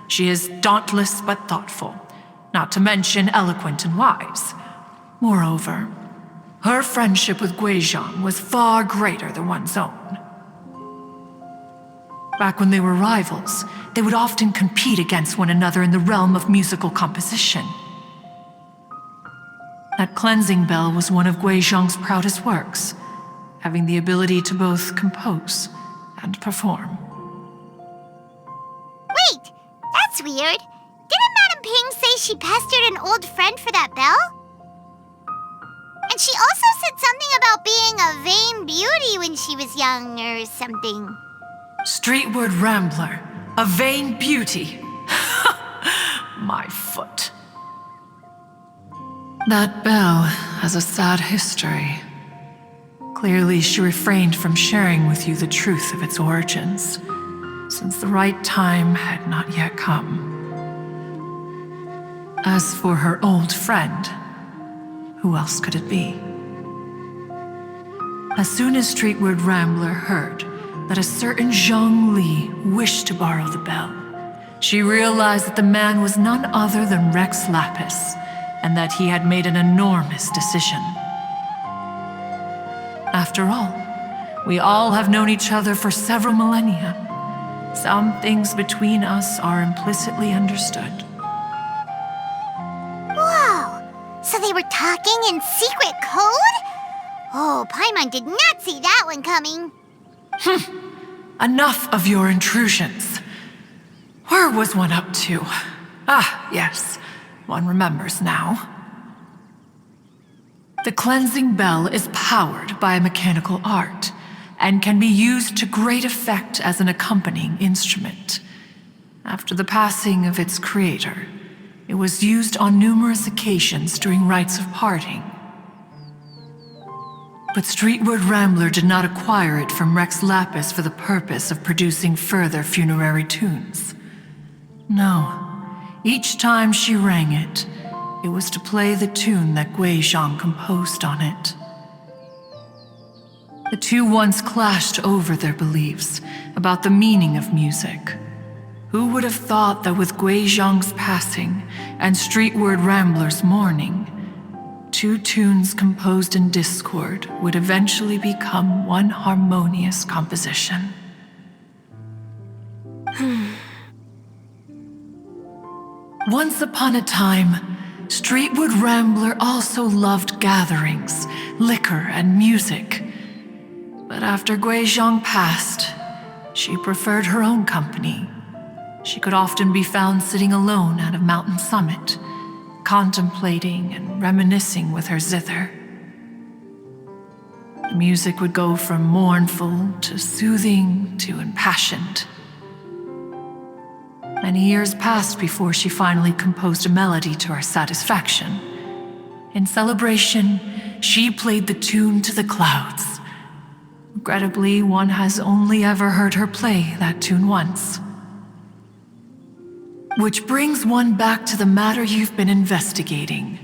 She is dauntless but thoughtful, not to mention eloquent and wise. Moreover, Her friendship with Guizhong was far greater than one's own. Back when they were rivals, they would often compete against one another in the realm of musical composition. That cleansing bell was one of Guizhong's proudest works, having the ability to both compose and perform. Wait, that's weird. Didn't Madame Ping say she pestered an old friend for that bell? And she also said something about being a vain beauty when she was young or something. Streetward Rambler, a vain beauty. My foot. That bell has a sad history. Clearly, she refrained from sharing with you the truth of its origins, since the right time had not yet come. As for her old friend, who else could it be? As soon as Streetward Rambler heard that a certain Zhang Li wished to borrow the bell, she realized that the man was none other than Rex Lapis, and that he had made an enormous decision. After all, we all have known each other for several millennia. Some things between us are implicitly understood. Whoa! So they were talking in secret code? Oh, Paimon did not see that one coming. Enough of your intrusions. Where was one up to? Ah, yes, one remembers now. The cleansing bell is powered by a mechanical art and can be used to great effect as an accompanying instrument. After the passing of its creator, it was used on numerous occasions during rites of parting. But Streetward Rambler did not acquire it from Rex Lapis for the purpose of producing further funerary tunes. No, each time she rang it, it was to play the tune that Guizhong composed on it. The two once clashed over their beliefs about the meaning of music. Who would have thought that with Guizhong's passing and Streetward Rambler's mourning, two tunes composed in discord would eventually become one harmonious composition? Once upon a time, Streetward Rambler also loved gatherings, liquor, and music. But after Guizhong passed, she preferred her own company. She could often be found sitting alone at a mountain summit, contemplating and reminiscing with her zither. The music would go from mournful to soothing to impassioned. Many years passed before she finally composed a melody to her satisfaction. In celebration, she played the tune to the clouds. Regrettably, one has only ever heard her play that tune once. Which brings one back to the matter you've been investigating.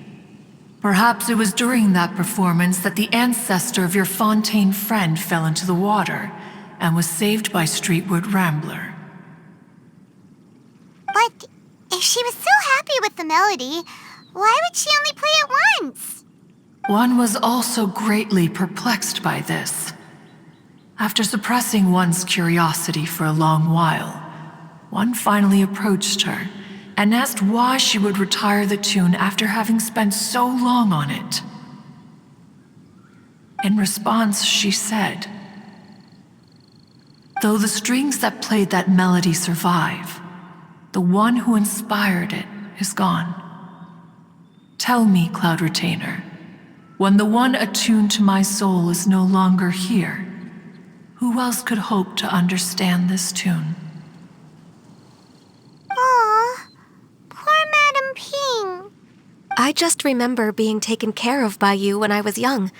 Perhaps it was during that performance that the ancestor of your Fontaine friend fell into the water and was saved by Streetward Rambler. But if she was so happy with the melody, why would she only play it once? One was also greatly perplexed by this. After suppressing one's curiosity for a long while, one finally approached her and asked why she would retire the tune after having spent so long on it. In response, she said, "Though the strings that played that melody survive, the one who inspired it is gone. Tell me, Cloud Retainer, when the one attuned to my soul is no longer here, who else could hope to understand this tune?" Aw, poor Madame Ping. I just remember being taken care of by you when I was young.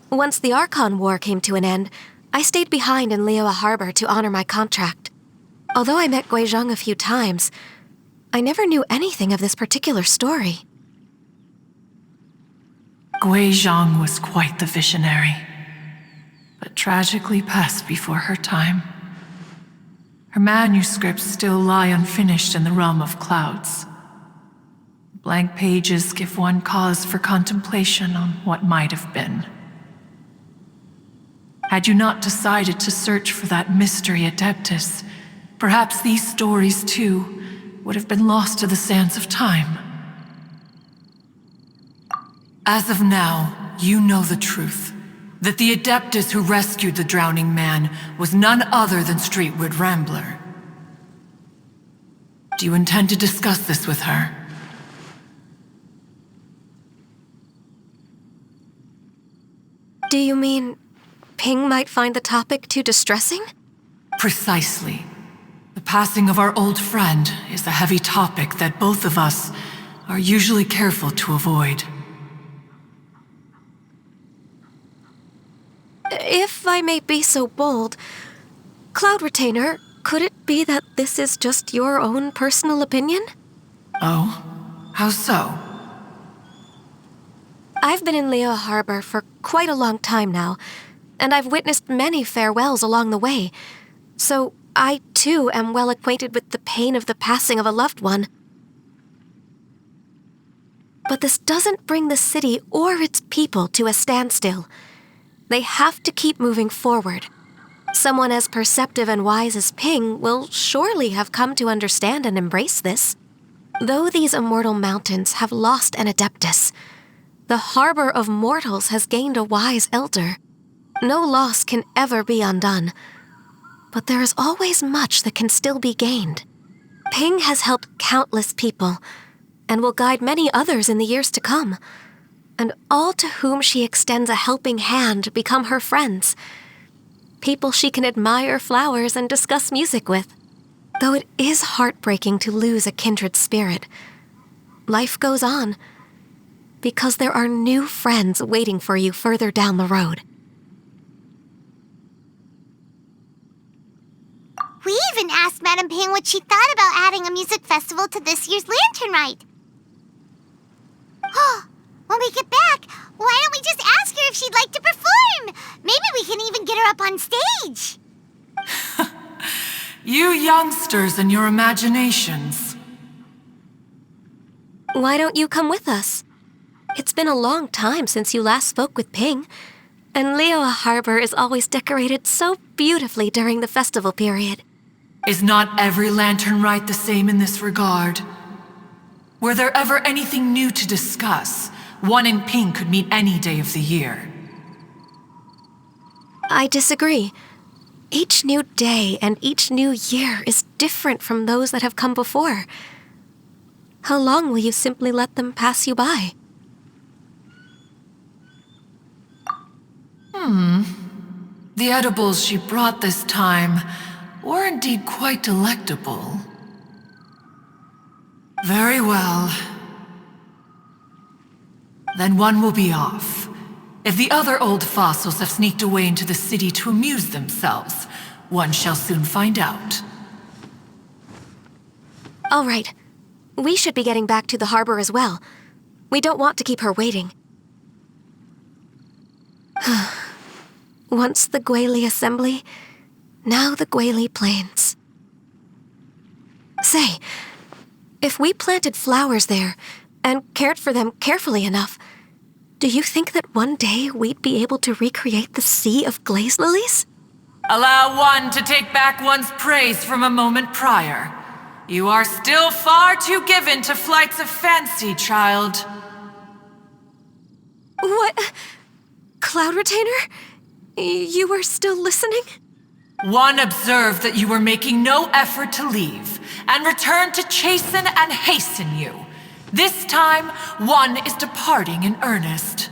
Once the Archon War came to an end, I stayed behind in Liyue Harbor to honor my contract. Although I met Guizhong a few times, I never knew anything of this particular story. Guizhong was quite the visionary, but tragically passed before her time. Her manuscripts still lie unfinished in the realm of clouds. Blank pages give one cause for contemplation on what might have been. Had you not decided to search for that mystery Adeptus, perhaps these stories, too, would have been lost to the sands of time. As of now, you know the truth. That the Adeptus who rescued the drowning man was none other than Streetward Rambler. Do you intend to discuss this with her? Do you mean Ping might find the topic too distressing? Precisely. The passing of our old friend is a heavy topic that both of us are usually careful to avoid. If I may be so bold, Cloud Retainer, could it be that this is just your own personal opinion? Oh? How so? I've been in Leo Harbor for quite a long time now, and I've witnessed many farewells along the way, so I too am well acquainted with the pain of the passing of a loved one. But this doesn't bring the city or its people to a standstill. They have to keep moving forward. Someone as perceptive and wise as Ping will surely have come to understand and embrace this. Though these immortal mountains have lost an Adeptus, the harbor of mortals has gained a wise elder. No loss can ever be undone, but there is always much that can still be gained. Ping has helped countless people, and will guide many others in the years to come. And all to whom she extends a helping hand become her friends. People she can admire flowers and discuss music with. Though it is heartbreaking to lose a kindred spirit, life goes on, because there are new friends waiting for you further down the road. We even asked Madame Ping what she thought about adding a music festival to this year's Lantern Rite. When we get back, why don't we just ask her if she'd like to perform? Maybe we can even get her up on stage. You youngsters and your imaginations. Why don't you come with us? It's been a long time since you last spoke with Ping, and Leo Harbor is always decorated so beautifully during the festival period. Is not every Lantern Rite the same in this regard? Were there ever anything new to discuss? One in Ping could meet any day of the year. I disagree. Each new day and each new year is different from those that have come before. How long will you simply let them pass you by? The edibles she brought this time were indeed quite delectable. Very well. Then one will be off. If the other old fossils have sneaked away into the city to amuse themselves, one shall soon find out. All right. We should be getting back to the harbor as well. We don't want to keep her waiting. Once the Guili Assembly, now the Guili Plains. Say, if we planted flowers there and cared for them carefully enough, do you think that one day we'd be able to recreate the sea of glaze lilies? Allow one to take back one's praise from a moment prior. You are still far too given to flights of fancy, child. What? Cloud Retainer? You were still listening? One observed that you were making no effort to leave, and returned to chasten and hasten you. This time, one is departing in earnest.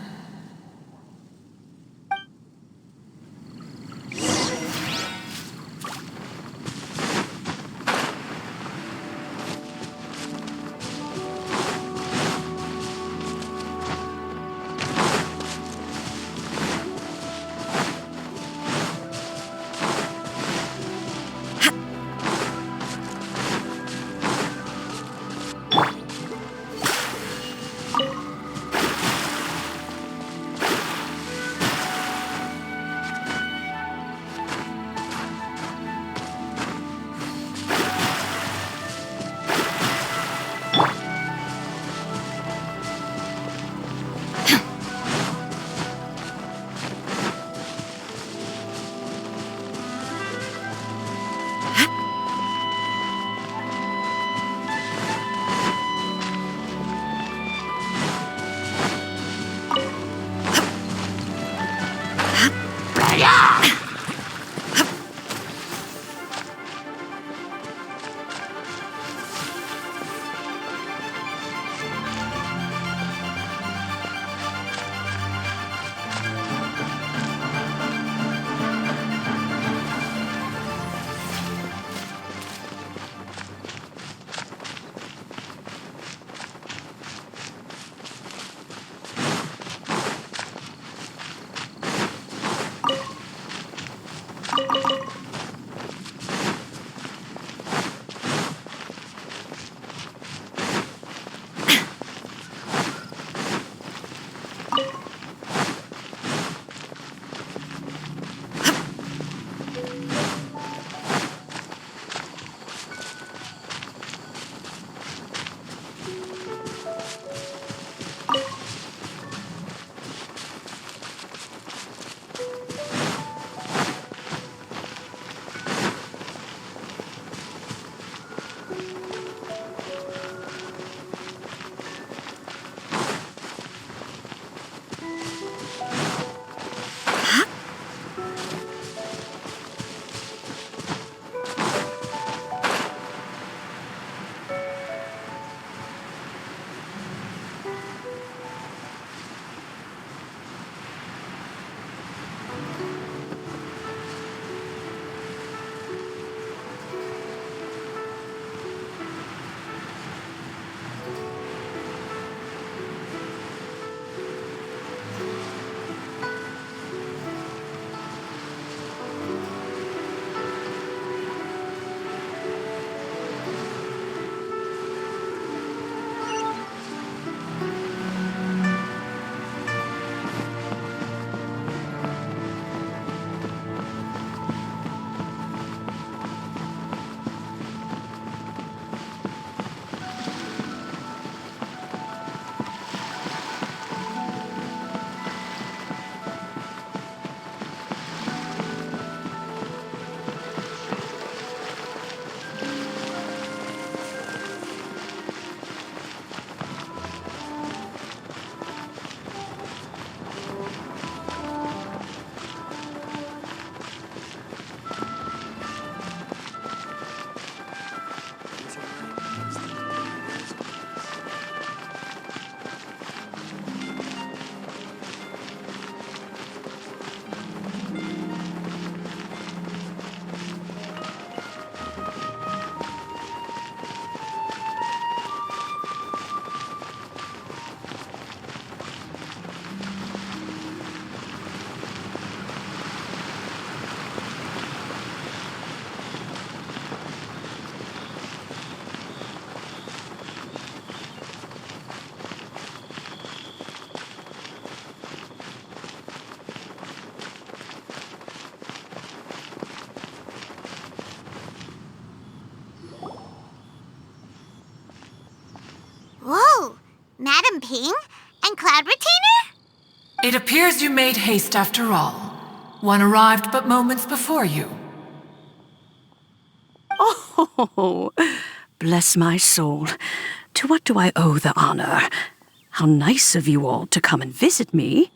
Whoa! Madam Ping? And Cloud Retainer? It appears you made haste after all. One arrived but moments before you. Oh, bless my soul. To what do I owe the honor? How nice of you all to come and visit me.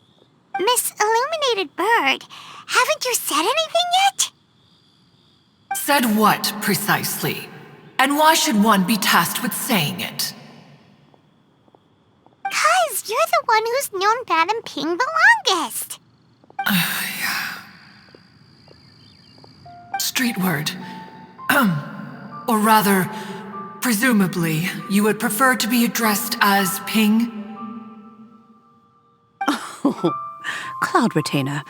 Miss Illuminated Bird, haven't you said anything yet? Said what, precisely? And why should one be tasked with saying it? 'Cause you're the one who's known Madam Ping the longest. Street word. Or rather, presumably, you would prefer to be addressed as Ping? Oh, Cloud Retainer,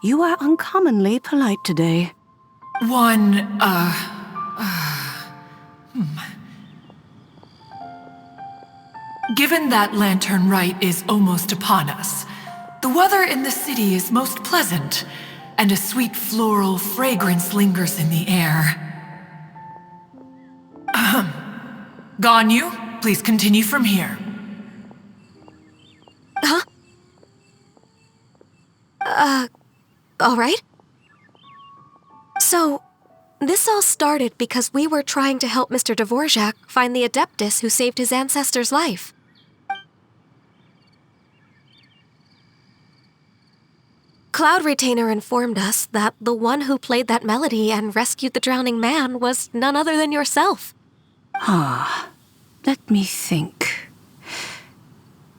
you are uncommonly polite today. Given that Lantern Rite is almost upon us, the weather in the city is most pleasant, and a sweet floral fragrance lingers in the air. Ganyu, please continue from here. Huh? All right. So, this all started because we were trying to help Mr. Dvorak find the Adeptus who saved his ancestor's life. Cloud Retainer informed us that the one who played that melody and rescued the drowning man was none other than yourself. Let me think.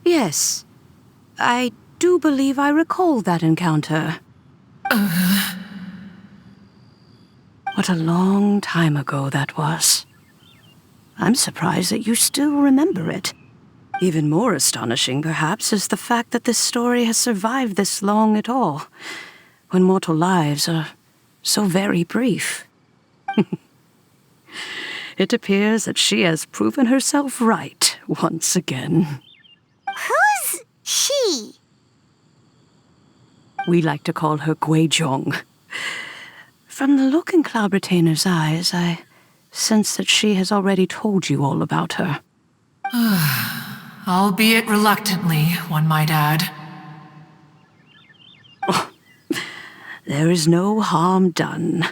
Yes, I do believe I recall that encounter. What a long time ago that was. I'm surprised that you still remember it. Even more astonishing, perhaps, is the fact that this story has survived this long at all, when mortal lives are so very brief. It appears that she has proven herself right once again. Who's she? We like to call her Guizhong. From the look in Cloud Retainer's eyes, I sense that she has already told you all about her. Albeit reluctantly, one might add. There is no harm done.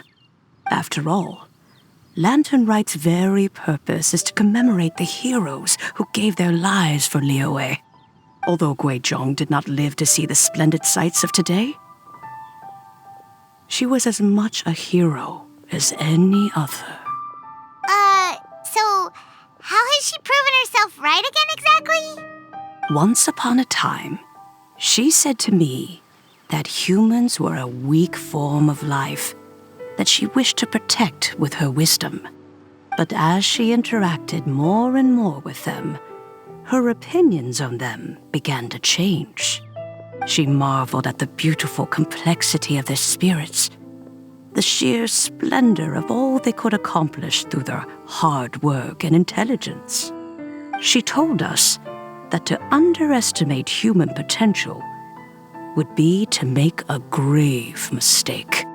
After all, Lantern Right's very purpose is to commemorate the heroes who gave their lives for Liyue. Although Guizhong did not live to see the splendid sights of today, she was as much a hero as any other. So how has she proven herself right again exactly? Once upon a time, she said to me that humans were a weak form of life that she wished to protect with her wisdom. But as she interacted more and more with them, her opinions on them began to change. She marveled at the beautiful complexity of their spirits, the sheer splendor of all they could accomplish through their hard work and intelligence. She told us that to underestimate human potential would be to make a grave mistake.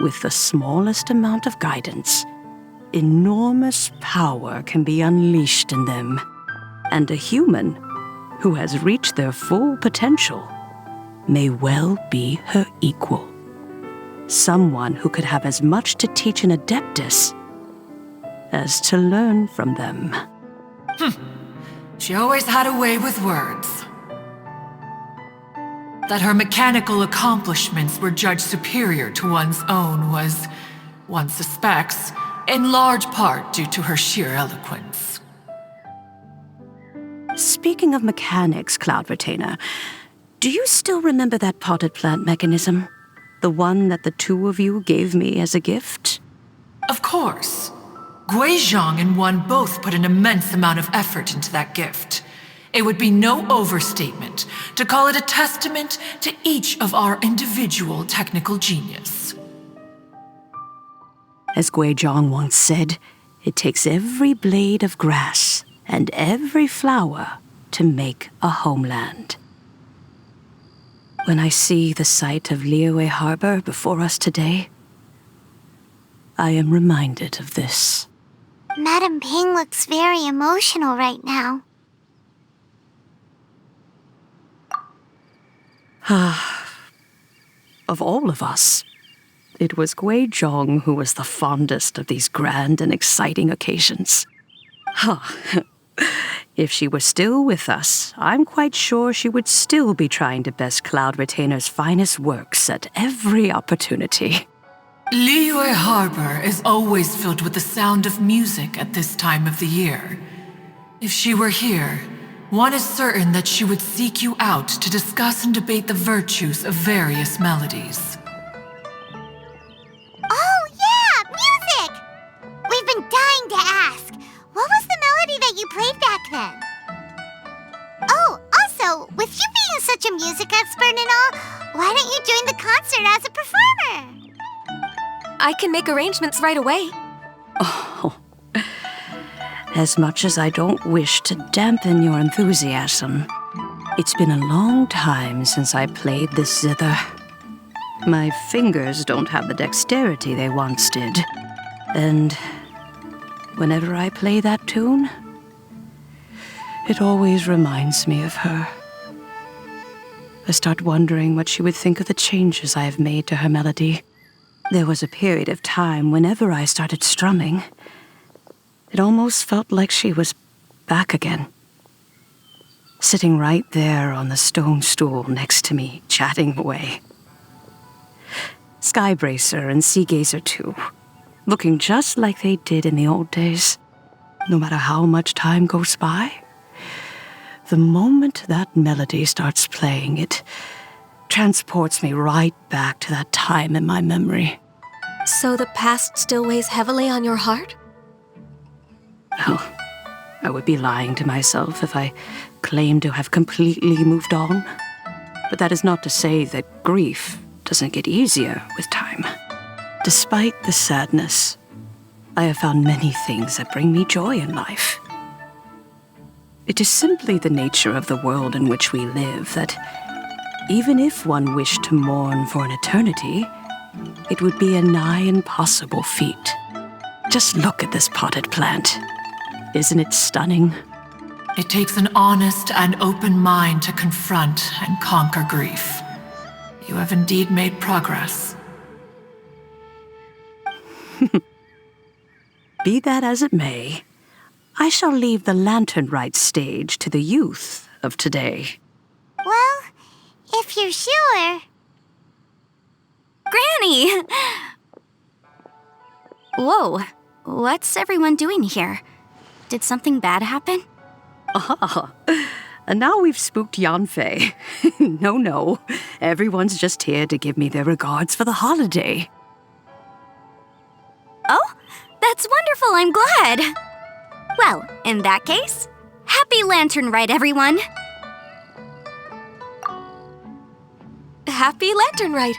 With the smallest amount of guidance, enormous power can be unleashed in them, and a human who has reached their full potential may well be her equal. Someone who could have as much to teach an adeptus as to learn from them. She always had a way with words. That her mechanical accomplishments were judged superior to one's own was, one suspects, in large part due to her sheer eloquence. Speaking of mechanics, Cloud Retainer, do you still remember that potted plant mechanism? The one that the two of you gave me as a gift? Of course. Guizhong and one both put an immense amount of effort into that gift. It would be no overstatement to call it a testament to each of our individual technical genius. As Guizhong once said, it takes every blade of grass and every flower to make a homeland. When I see the sight of Liyue Harbor before us today, I am reminded of this. Madam Ping looks very emotional right now. Of all of us, it was Guizhong who was the fondest of these grand and exciting occasions. If she were still with us, I'm quite sure she would still be trying to best Cloud Retainer's finest works at every opportunity. Liyue Harbor is always filled with the sound of music at this time of the year. If she were here, one is certain that she would seek you out to discuss and debate the virtues of various melodies. Oh yeah, music! We've been dying to ask. What was the melody that you played back then? Oh, also, with you being such a music expert and all, why don't you join the concert as a performer? I can make arrangements right away. Oh, as much as I don't wish to dampen your enthusiasm, it's been a long time since I played this zither. My fingers don't have the dexterity they once did, and whenever I play that tune, it always reminds me of her. I start wondering what she would think of the changes I have made to her melody. There was a period of time whenever I started strumming, it almost felt like she was back again. Sitting right there on the stone stool next to me, chatting away. Skybracer and Seagazer too, looking just like they did in the old days. No matter how much time goes by, the moment that melody starts playing, it transports me right back to that time in my memory. So the past still weighs heavily on your heart? Oh, I would be lying to myself if I claimed to have completely moved on. But that is not to say that grief doesn't get easier with time. Despite the sadness, I have found many things that bring me joy in life. It is simply the nature of the world in which we live that even if one wished to mourn for an eternity, it would be a nigh impossible feat. Just look at this potted plant. Isn't it stunning? It takes an honest and open mind to confront and conquer grief. You have indeed made progress. Be that as it may, I shall leave the lantern rite stage to the youth of today. Well, if you're sure. Granny! Whoa, what's everyone doing here? Did something bad happen? Ah, and now we've spooked Yanfei. No, everyone's just here to give me their regards for the holiday. Oh, that's wonderful, I'm glad. Well, in that case, happy Lantern Rite, everyone. Happy Lantern Rite.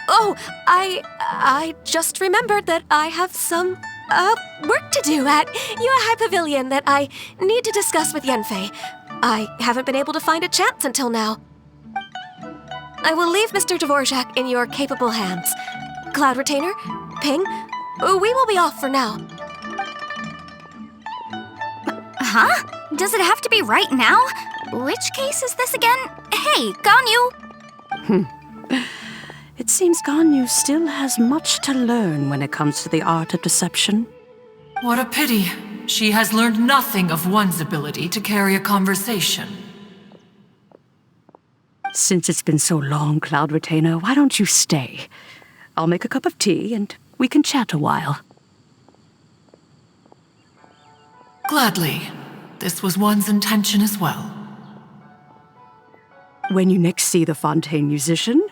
Oh, I just remembered that I have some, work to do at Yuehai Pavilion that I need to discuss with Yanfei. I haven't been able to find a chance until now. I will leave Mr. Dvorak in your capable hands. Cloud Retainer, Ping, we will be off for now. Huh? Does it have to be right now? Which case is this again? Hey, Ganyu! It seems Ganyu still has much to learn when it comes to the art of deception. What a pity. She has learned nothing of one's ability to carry a conversation. Since it's been so long, Cloud Retainer, why don't you stay? I'll make a cup of tea and we can chat a while. Gladly. This was one's intention as well. When you next see the Fontaine musician,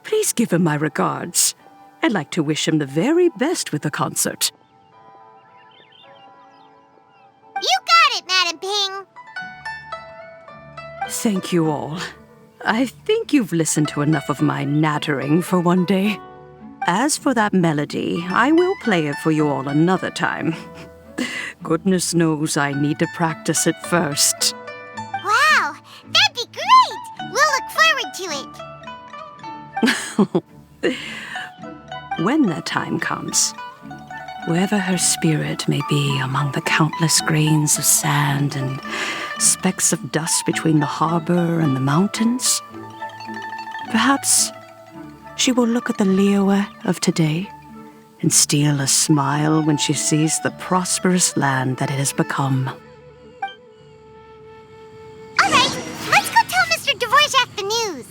please give him my regards. I'd like to wish him the very best with the concert. You got it, Madam Ping. Thank you all. I think you've listened to enough of my nattering for one day. As for that melody, I will play it for you all another time. Goodness knows I need to practice it first. Wow, that'd be great. We'll look forward to it. When that time comes, wherever her spirit may be among the countless grains of sand and specks of dust between the harbor and the mountains, perhaps she will look at the Liyue of today and steal a smile when she sees the prosperous land that it has become. All right, let's go tell Mr. Dvorak the news.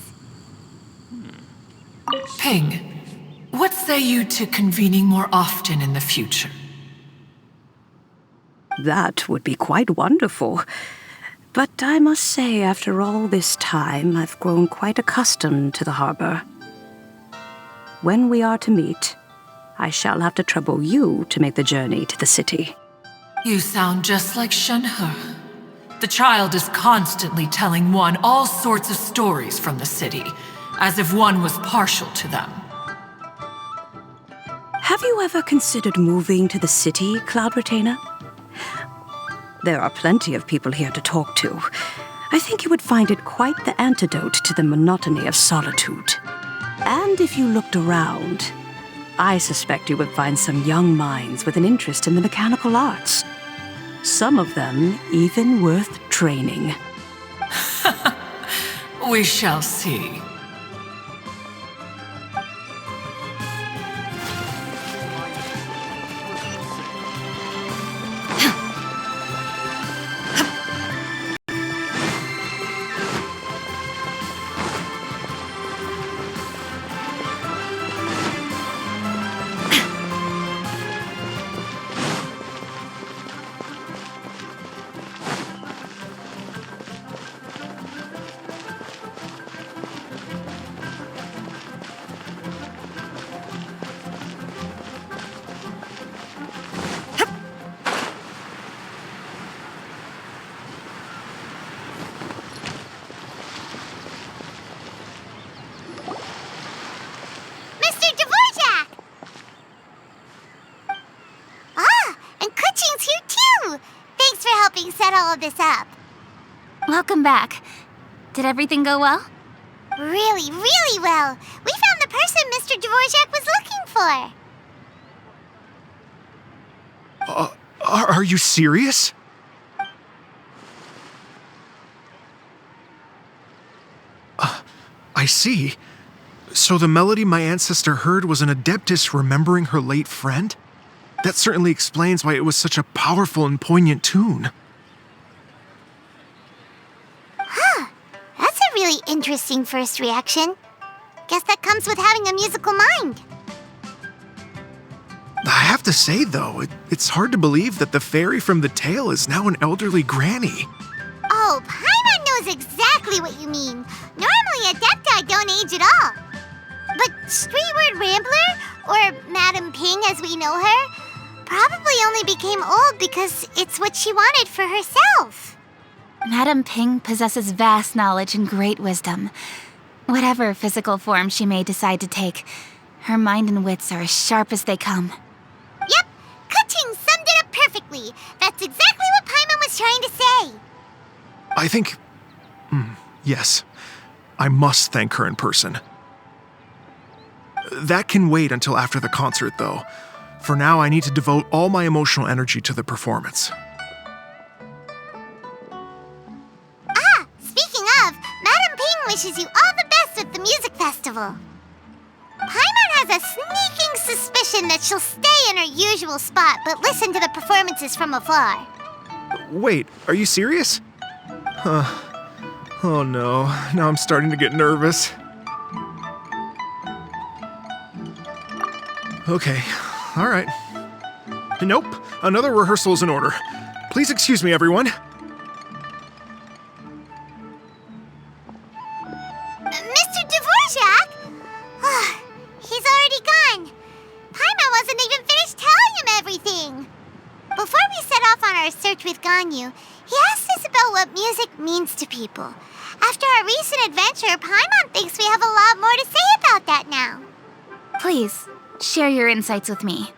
Ping, what say you to convening more often in the future? That would be quite wonderful. But I must say, after all this time, I've grown quite accustomed to the harbor. When we are to meet, I shall have to trouble you to make the journey to the city. You sound just like Shenhe. The child is constantly telling one all sorts of stories from the city, as if one was partial to them. Have you ever considered moving to the city, Cloud Retainer? There are plenty of people here to talk to. I think you would find it quite the antidote to the monotony of solitude. And if you looked around, I suspect you would find some young minds with an interest in the mechanical arts. Some of them even worth training. We shall see. set all of this up. Welcome back. Did everything go well? Really, really well. We found the person Mr. Dvorak was looking for. Are you serious? I see. So the melody my ancestor heard was an adeptus remembering her late friend? That certainly explains why it was such a powerful and poignant tune. Huh. That's a really interesting first reaction. Guess that comes with having a musical mind. I have to say, though, it's hard to believe that the fairy from the tale is now an elderly granny. Oh, Paimon knows exactly what you mean. Normally, Adepti don't age at all. But Streetward Rambler, or Madam Ping as we know her, probably only became old because it's what she wanted for herself. Madam Ping possesses vast knowledge and great wisdom. Whatever physical form she may decide to take, her mind and wits are as sharp as they come. Yep, Kuching summed it up perfectly. That's exactly what Paimon was trying to say. I think... yes. I must thank her in person. That can wait until after the concert, though. For now, I need to devote all my emotional energy to the performance. Ah, speaking of, Madam Ping wishes you all the best with the music festival. Paimon has a sneaking suspicion that she'll stay in her usual spot but listen to the performances from afar. Wait, are you serious? Oh no, now I'm starting to get nervous. Okay, alright. Nope, another rehearsal is in order. Please excuse me, everyone. Mr. Dvorak? He's already gone. Paimon wasn't even finished telling him everything. Before we set off on our search with Ganyu, he asked us about what music means to people. After our recent adventure, Paimon thinks we have a lot more to say about that now. Please, share your insights with me.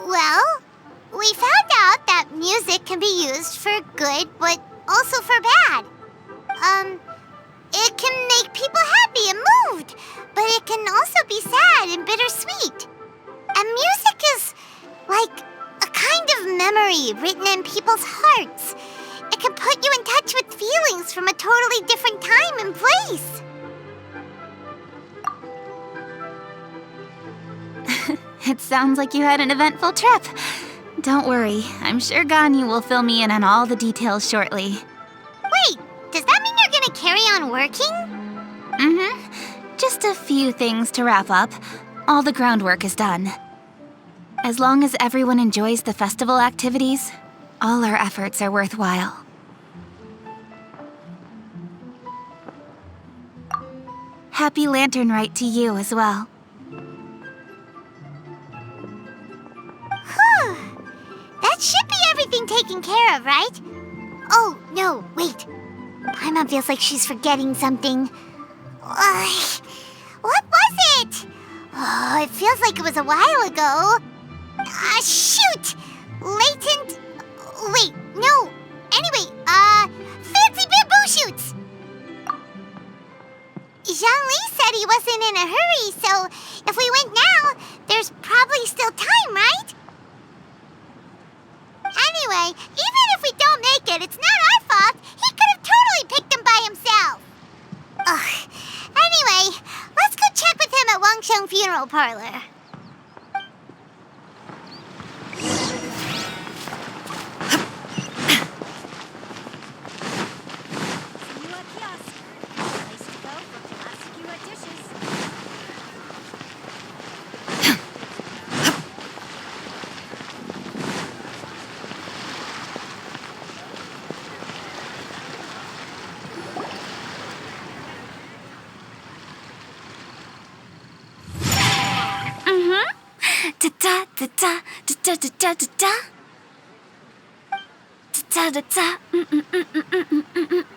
Well, we found out that music can be used for good, but also for bad. It can make people happy and moved, but it can also be sad and bittersweet. And music is like a kind of memory written in people's hearts. It can put you in touch with feelings from a totally different time and place. It sounds like you had an eventful trip. Don't worry, I'm sure Ganyu will fill me in on all the details shortly. Wait, does that mean you're gonna carry on working? Just a few things to wrap up. All the groundwork is done. As long as everyone enjoys the festival activities, all our efforts are worthwhile. Happy Lantern Rite to you as well. That should be everything taken care of, right? Oh, no, wait. Paimon feels like she's forgetting something. What was it? Oh, it feels like it was a while ago. Shoot! Latent... Wait, no. Anyway, fancy bamboo shoots! Zhangli said he wasn't in a hurry, so if we went now, there's probably still time, right? Anyway, even if we don't make it, it's not our fault. He could have totally picked them by himself. Ugh. Anyway, let's go check with him at Wangsheng Funeral Parlor.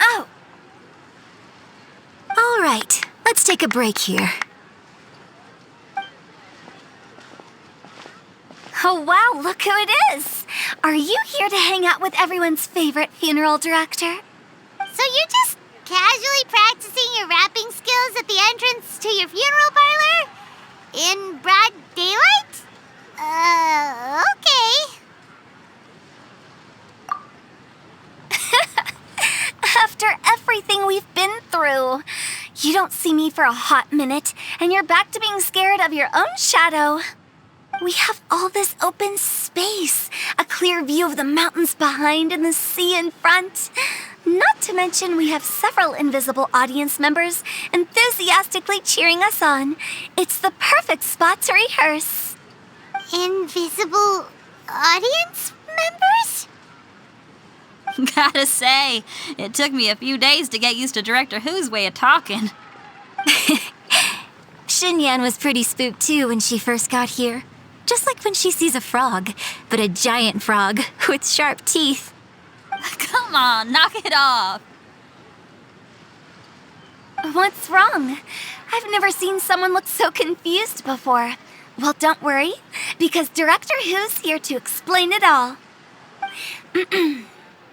Oh! All right, let's take a break here. Oh wow, look who it is! Are you here to hang out with everyone's favorite funeral director? So you're just casually practicing your rapping skills at the entrance to your funeral parlor? In broad daylight? Okay. After everything we've been through, you don't see me for a hot minute, and you're back to being scared of your own shadow. We have all this open space, a clear view of the mountains behind and the sea in front. Not to mention we have several invisible audience members enthusiastically cheering us on. It's the perfect spot to rehearse. Invisible audience members? Gotta say, it took me a few days to get used to Director Who's way of talking. Xinyan was pretty spooked too when she first got here. Just like when she sees a frog, but a giant frog with sharp teeth. Come on, knock it off. What's wrong? I've never seen someone look so confused before. Well, don't worry, because Director Who's here to explain it all.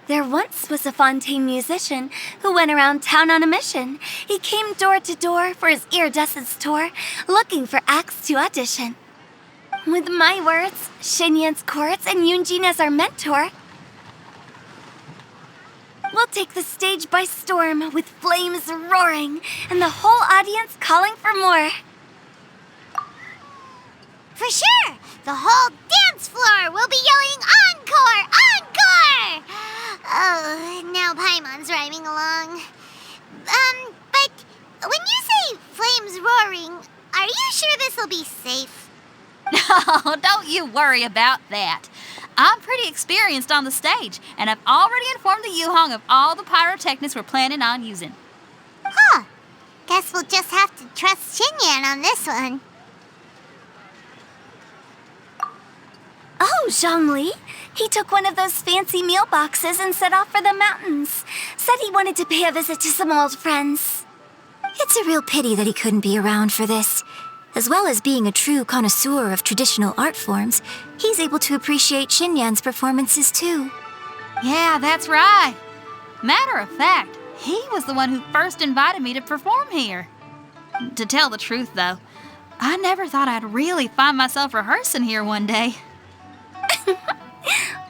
There once was a Fontaine musician who went around town on a mission. He came door to door for his iridescence tour, looking for acts to audition. With my words, Xinyan's chords, and Yunjin as our mentor, we'll take the stage by storm with flames roaring and the whole audience calling for more. For sure! The whole dance floor will be yelling encore! Encore! Oh, now Paimon's rhyming along. But when you say flames roaring, are you sure this'll be safe? No, don't you worry about that. I'm pretty experienced on the stage, and I've already informed the Yuhong of all the pyrotechnics we're planning on using. Huh. Guess we'll just have to trust Xinyan on this one. Oh, Zhongli. He took one of those fancy meal boxes and set off for the mountains. Said he wanted to pay a visit to some old friends. It's a real pity that he couldn't be around for this. As well as being a true connoisseur of traditional art forms, he's able to appreciate Xinyan's performances too. Yeah, that's right. Matter of fact, he was the one who first invited me to perform here. To tell the truth, though, I never thought I'd really find myself rehearsing here one day.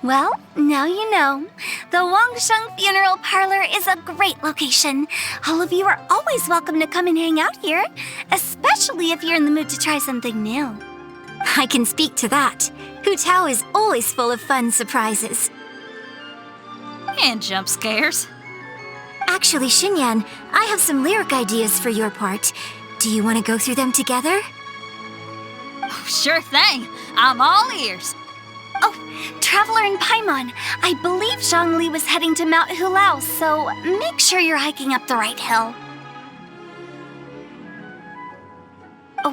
Well, now you know. The Wangsheng Funeral Parlor is a great location. All of you are always welcome to come and hang out here, especially if you're in the mood to try something new. I can speak to that. Hu Tao is always full of fun surprises. And jump scares. Actually, Xinyan, I have some lyric ideas for your part. Do you want to go through them together? Oh, sure thing. I'm all ears. Oh, Traveler and Paimon, I believe Zhongli was heading to Mount Hulao, so make sure you're hiking up the right hill.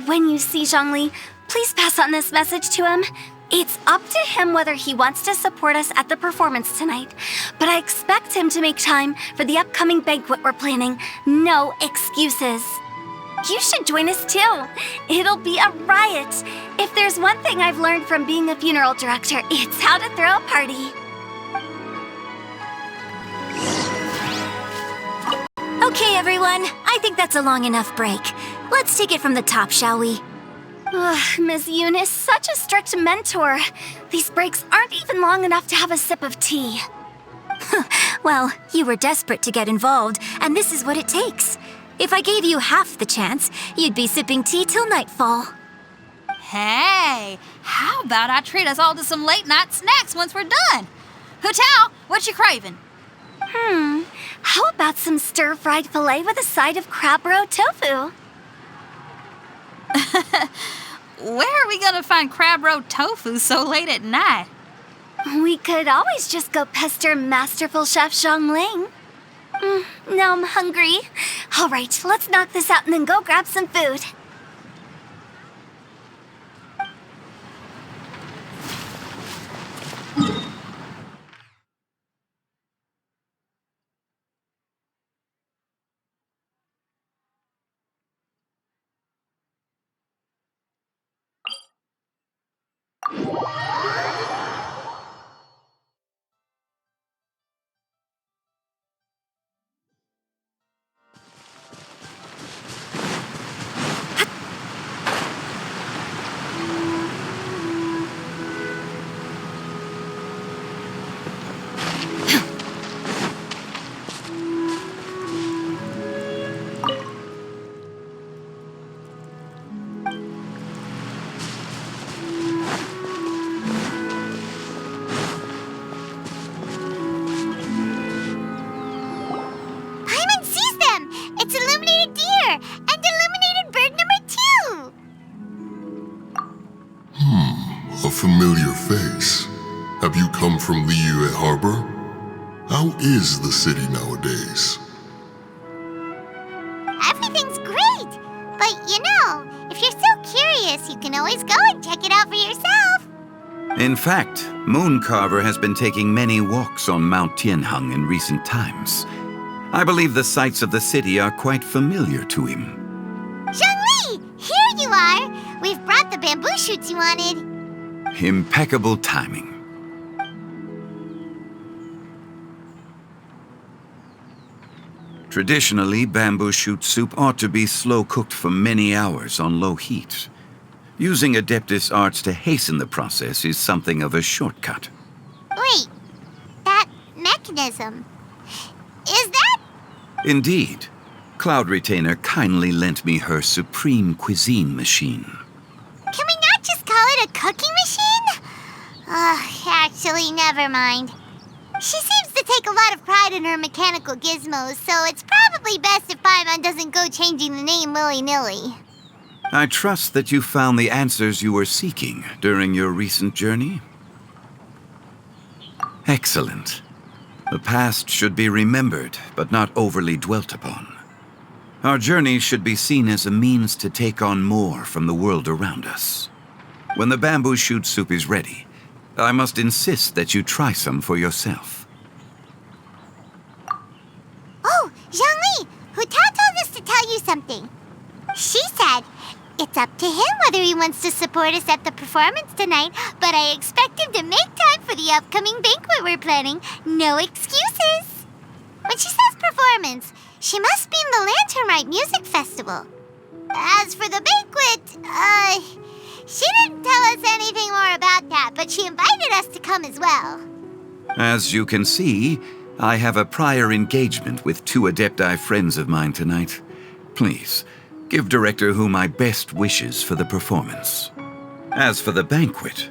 When you see Zhongli, please pass on this message to him. It's up to him whether he wants to support us at the performance tonight, but I expect him to make time for the upcoming banquet we're planning. No excuses. You should join us too. It'll be a riot. If there's one thing I've learned from being a funeral director, it's how to throw a party. Okay, everyone. I think that's a long enough break. Let's take it from the top, shall we? Ugh, Ms. Yoon is such a strict mentor. These breaks aren't even long enough to have a sip of tea. Well, you were desperate to get involved, and this is what it takes. If I gave you half the chance, you'd be sipping tea till nightfall. Hey, how about I treat us all to some late-night snacks once we're done? Hu Tao, what you craving? How about some stir-fried filet with a side of crab roe tofu? Where are we gonna find crab roe tofu so late at night? We could always just go pester masterful chef Zhang Ling. Now I'm hungry. All right, let's knock this out and then go grab some food. familiar face. Have you come from Liyue Harbor? How is the city nowadays? Everything's great! But if you're so curious, you can always go and check it out for yourself. In fact, Mooncarver has been taking many walks on Mount Tianheng in recent times. I believe the sights of the city are quite familiar to him. Zhongli! Here you are! We've brought the bamboo shoots you wanted. Impeccable timing. Traditionally, bamboo shoot soup ought to be slow-cooked for many hours on low heat. Using Adeptus arts to hasten the process is something of a shortcut. Wait, that mechanism, is that? Indeed. Cloud Retainer kindly lent me her supreme cuisine machine. Can we not just call it a cooking machine? Actually, never mind. She seems to take a lot of pride in her mechanical gizmos, so it's probably best if Paimon doesn't go changing the name willy-nilly. I trust that you found the answers you were seeking during your recent journey. Excellent. The past should be remembered, but not overly dwelt upon. Our journey should be seen as a means to take on more from the world around us. When the bamboo shoot soup is ready, I must insist that you try some for yourself. Oh, Zhongli! Huta told us to tell you something. She said, it's up to him whether he wants to support us at the performance tonight, but I expect him to make time for the upcoming banquet we're planning. No excuses! When she says performance, she must mean the Lantern Rite Music Festival. As for the banquet, she didn't tell us anything more about that, but she invited us to come as well. As you can see, I have a prior engagement with 2 Adepti friends of mine tonight. Please, give Director Hu my best wishes for the performance. As for the banquet,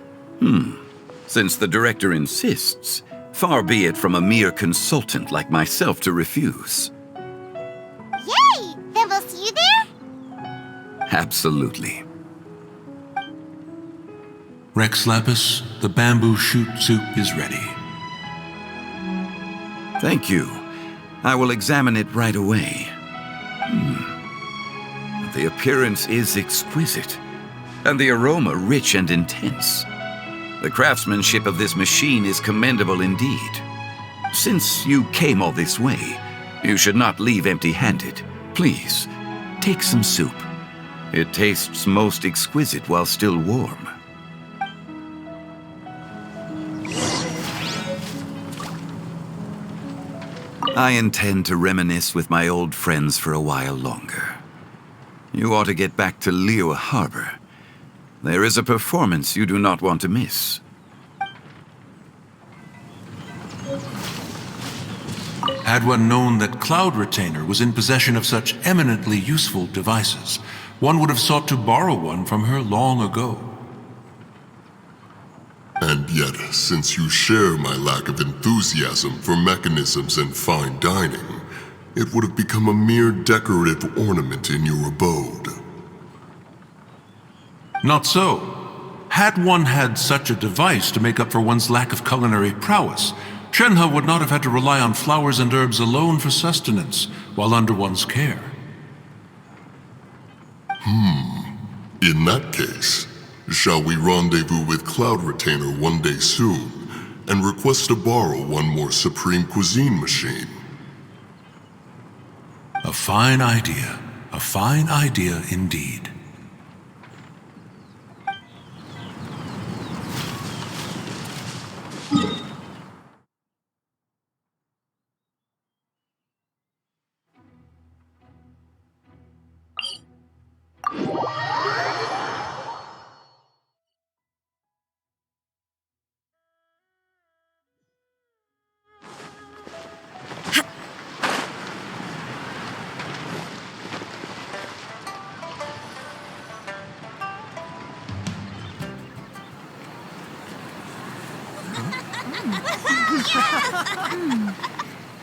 since the Director insists, far be it from a mere consultant like myself to refuse. Yay! Then we'll see you there? Absolutely. Rex Lapis, the bamboo shoot soup is ready. Thank you. I will examine it right away. The appearance is exquisite, and the aroma rich and intense. The craftsmanship of this machine is commendable indeed. Since you came all this way, you should not leave empty-handed. Please, take some soup. It tastes most exquisite while still warm. I intend to reminisce with my old friends for a while longer. You ought to get back to Liyue Harbor. There is a performance you do not want to miss. Had one known that Cloud Retainer was in possession of such eminently useful devices, one would have sought to borrow one from her long ago. And yet, since you share my lack of enthusiasm for mechanisms and fine dining, it would have become a mere decorative ornament in your abode. Not so. Had one had such a device to make up for one's lack of culinary prowess, Shenhe would not have had to rely on flowers and herbs alone for sustenance while under one's care. In that case, shall we rendezvous with Cloud Retainer one day soon and request to borrow one more Supreme Cuisine machine? A fine idea. A fine idea indeed.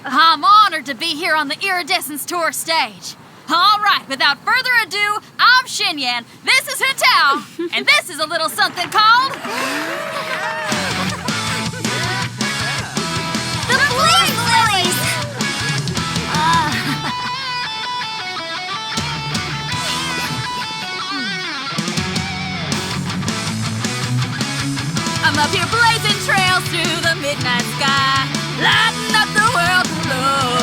I'm honored to be here on the Iridescence Tour stage. All right, without further ado, I'm Xinyan. This is Hintao. And this is a little something called... The Blaze Lilies! I'm up here blazing trails through the midnight sky, lighting up the world below.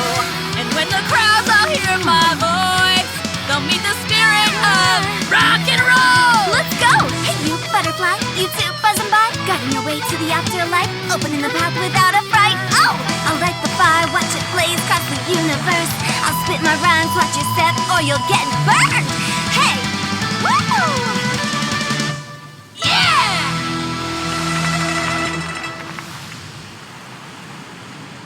And when the crowds all hear my voice, they'll meet the spirit of rock and roll. Let's go! Hey, you butterfly, you too buzzing by, guiding your way to the afterlife, opening the path without a fright. Oh, I'll light the fire, watch it blaze across the universe. I'll spit my rhymes, watch your step, or you'll get burned. Hey, woo!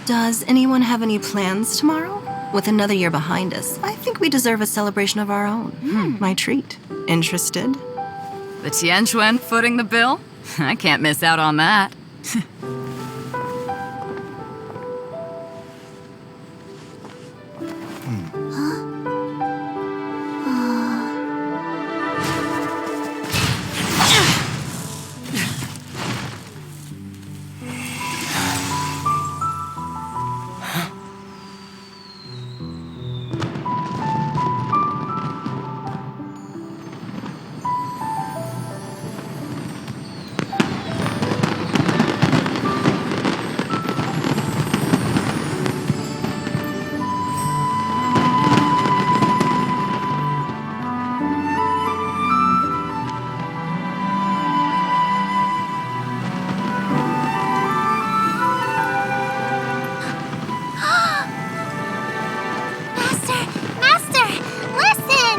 Does anyone have any plans tomorrow? With another year behind us, I think we deserve a celebration of our own. My treat. Interested? The Tianquan footing the bill? I can't miss out on that. Master, listen!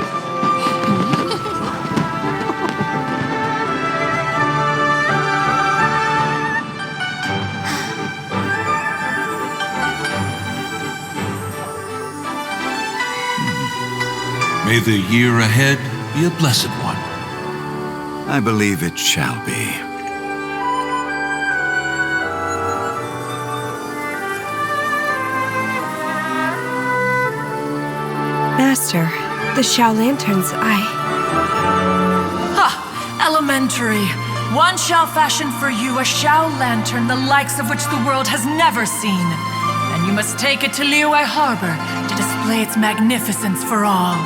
May the year ahead be a blessed one. I believe it shall be. Master, the Xiao Lanterns, Ha! Elementary. One shall fashion for you a Xiao lantern the likes of which the world has never seen. And you must take it to Liyue Harbor to display its magnificence for all.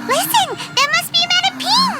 Listen! That must be Madame Ping!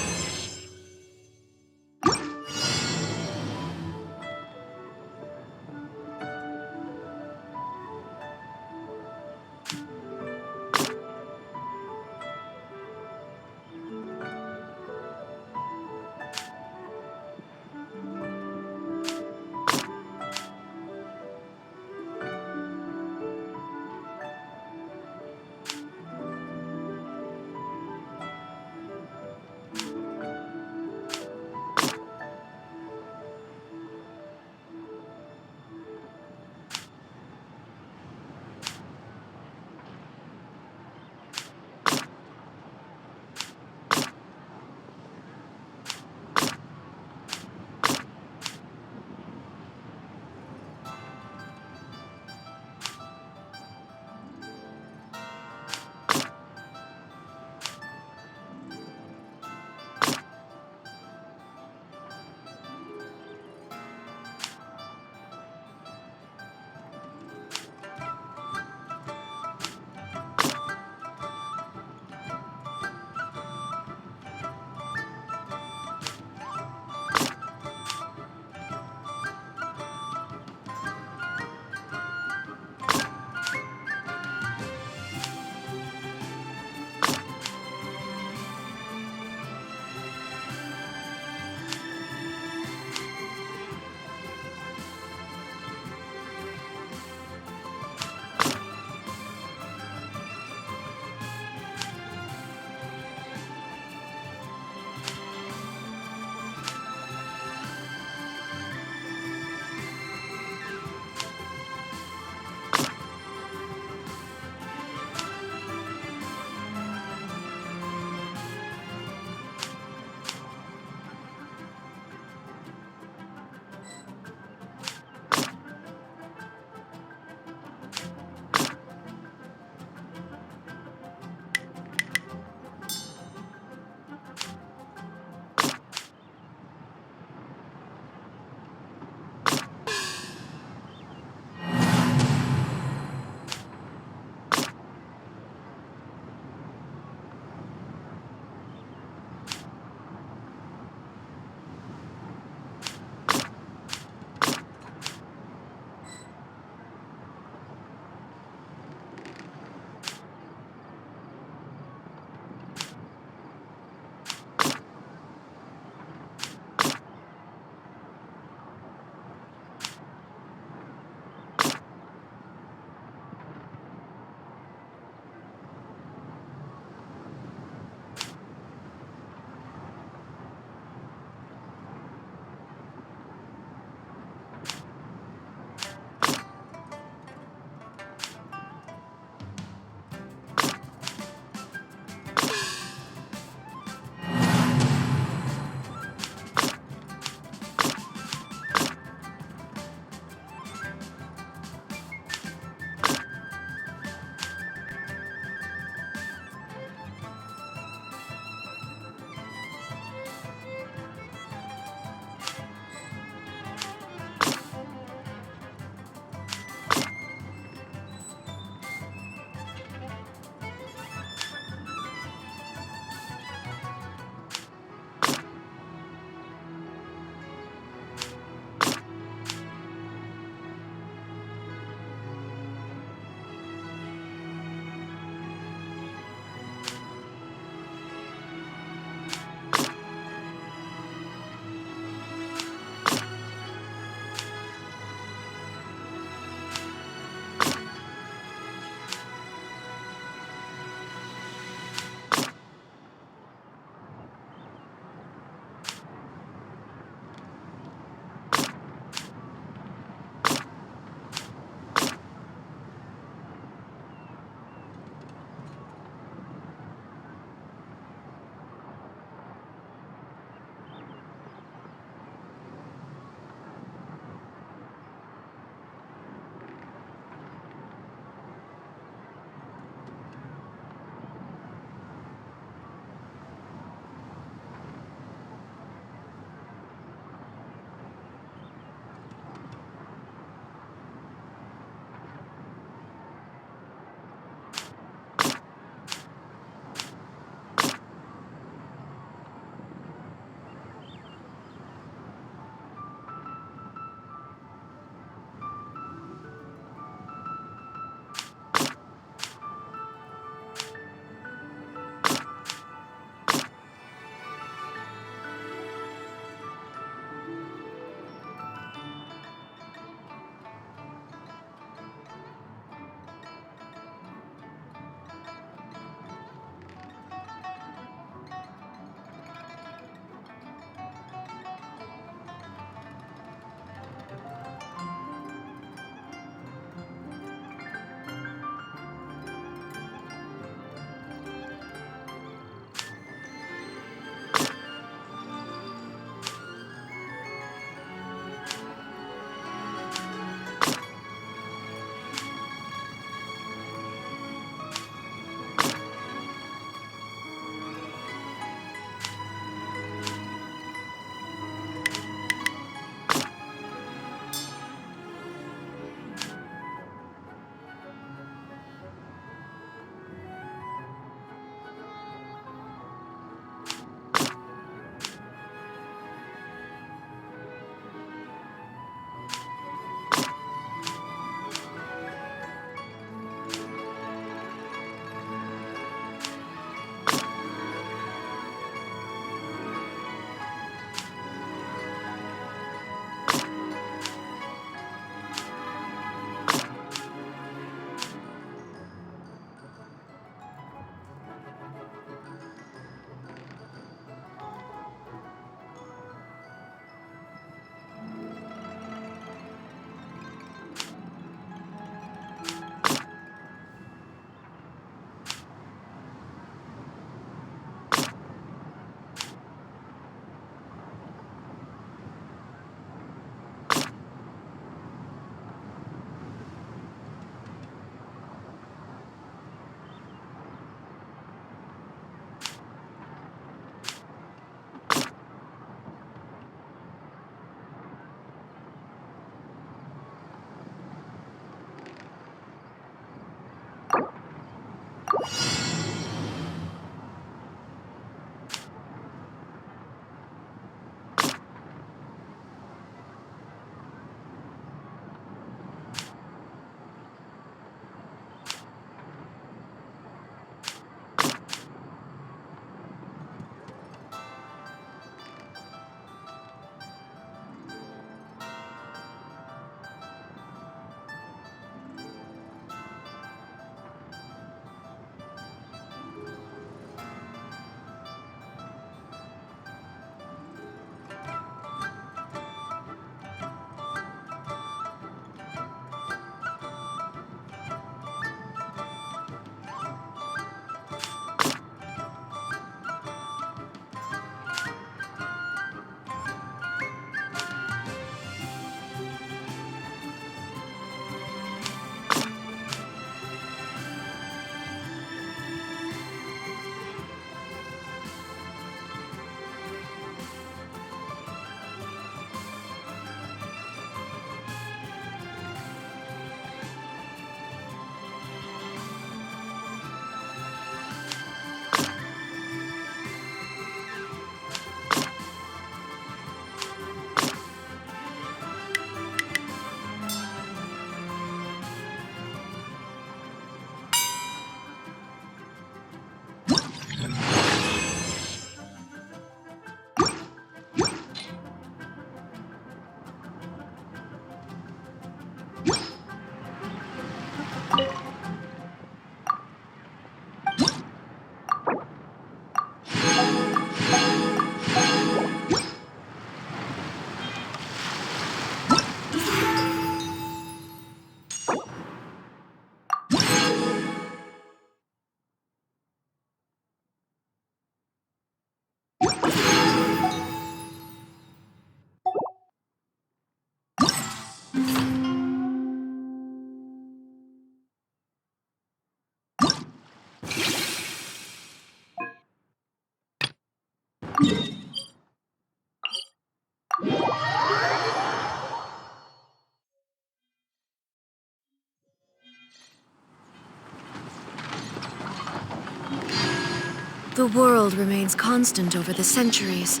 The world remains constant over the centuries,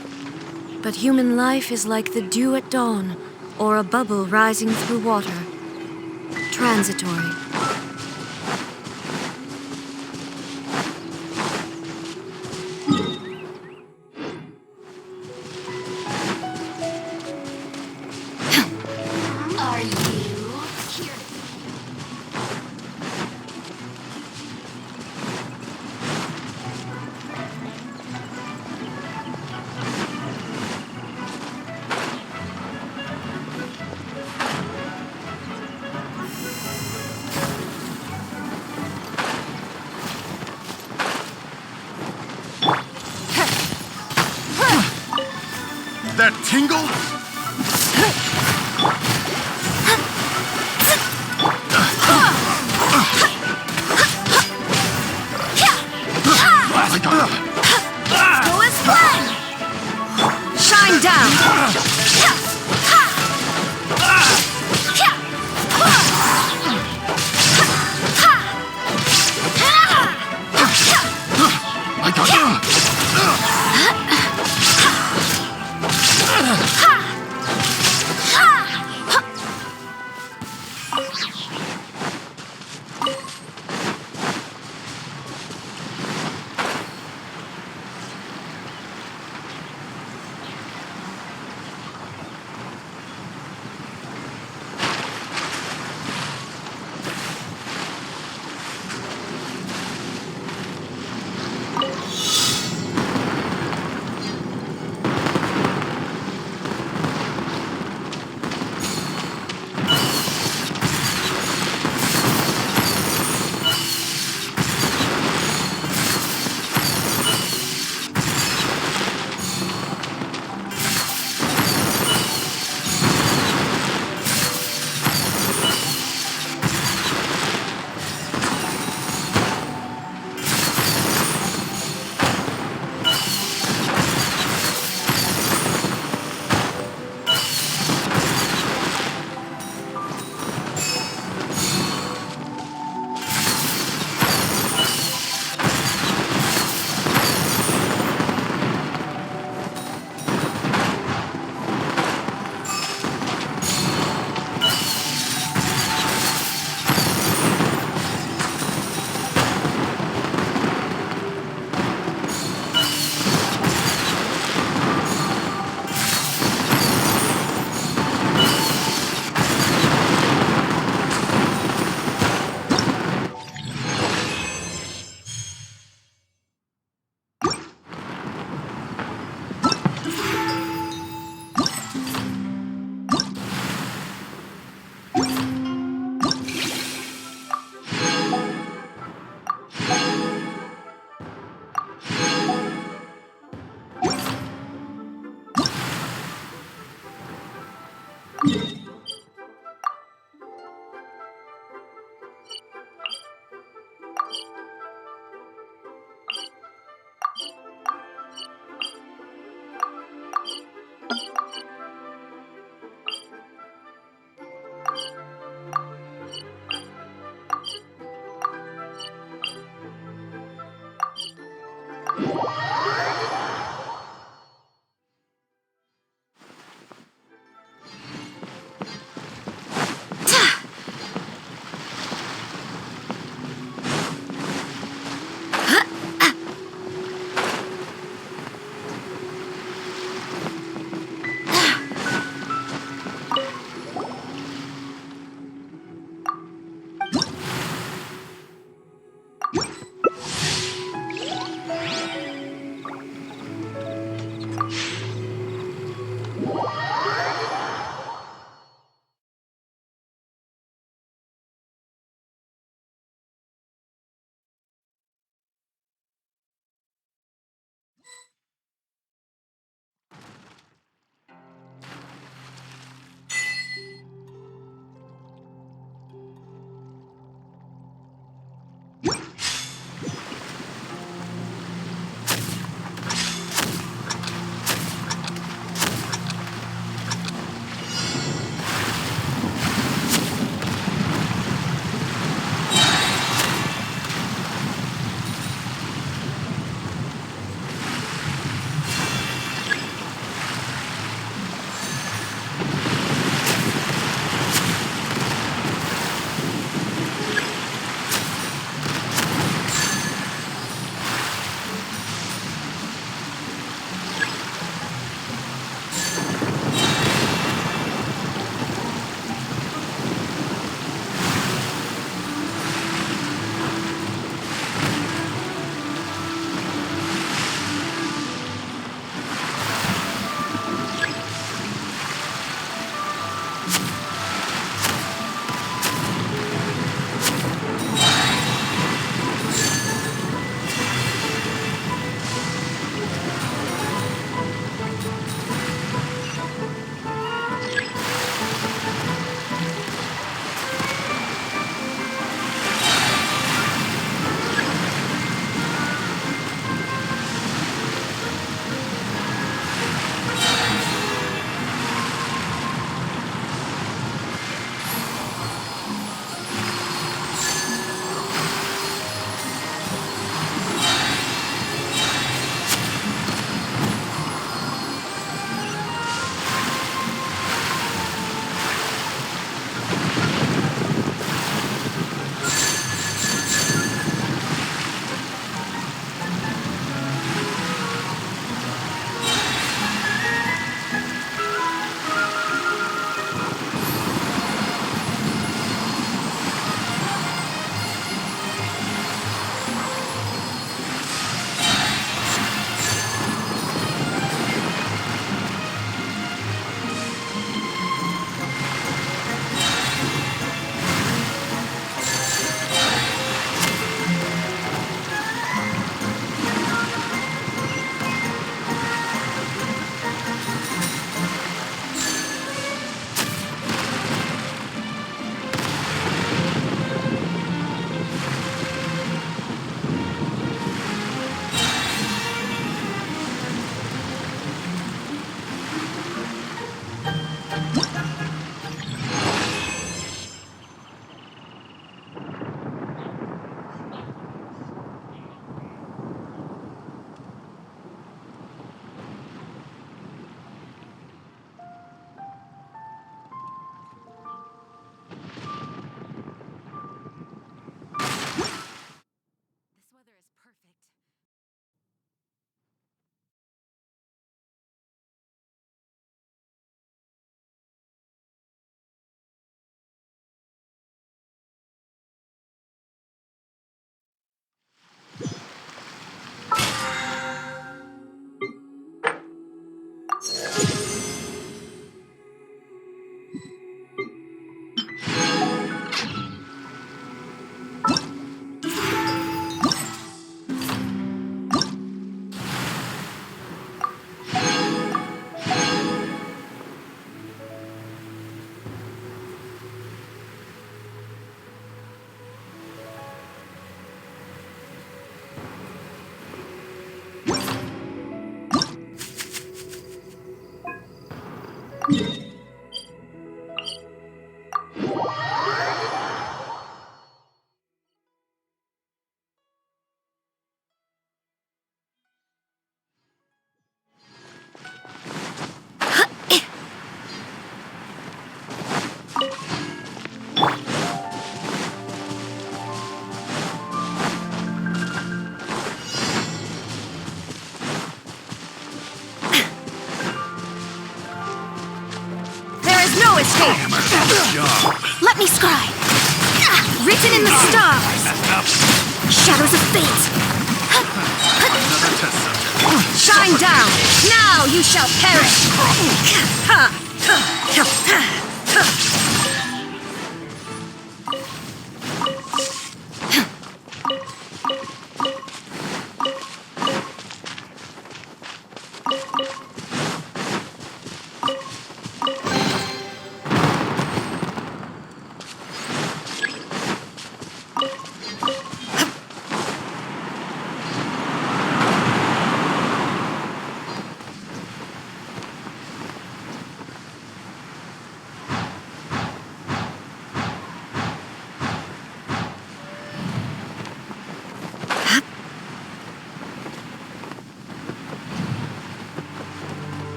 but human life is like the dew at dawn, or a bubble rising through water. Transitory. Are you here? That tingle? Go as planned! Shine down! Let me scry! Written in the stars! Shadows of fate! Shine down! Now you shall perish!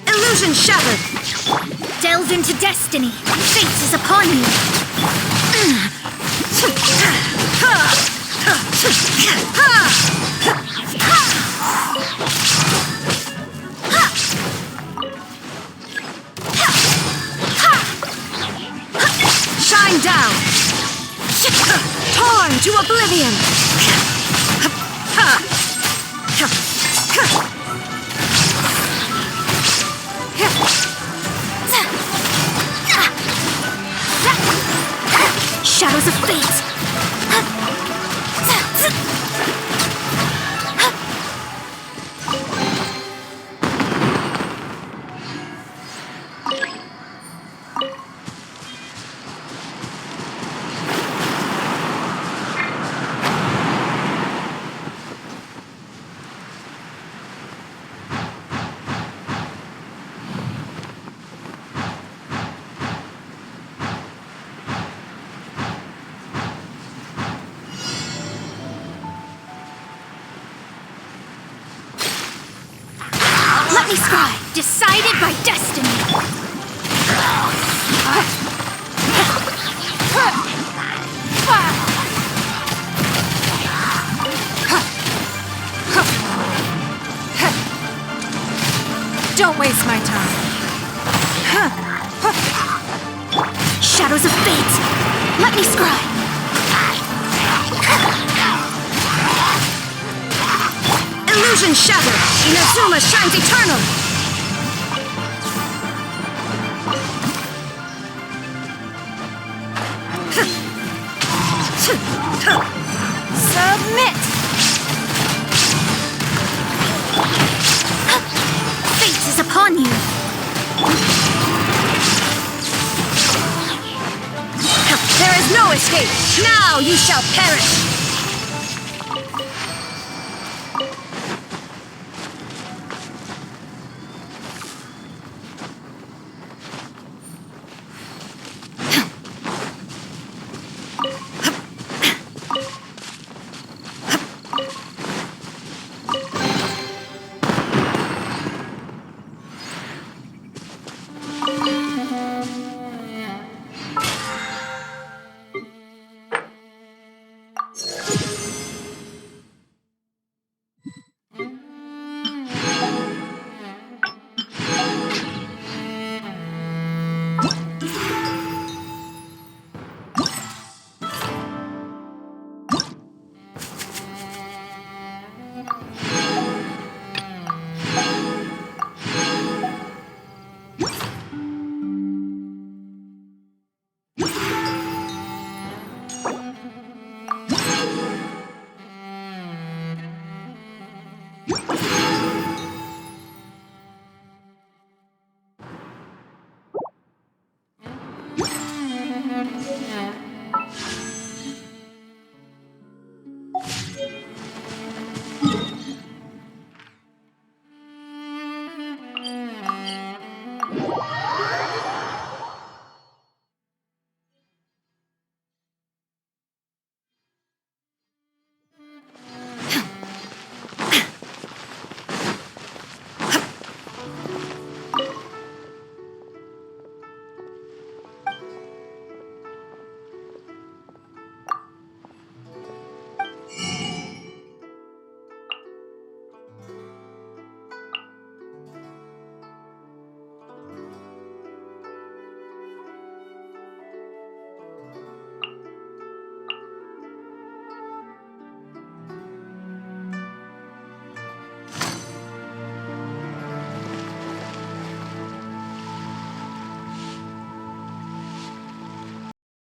Illusion shattered! Delve into destiny! Fate is upon you! Shine down! Torn to oblivion! Shadows of fate! Let me scry! Decided by destiny! Don't waste my time. Shadows of fate! Let me scry! Illusion shattered! Inazuma shines eternal! Submit! Fate is upon you! There is no escape! Now you shall perish!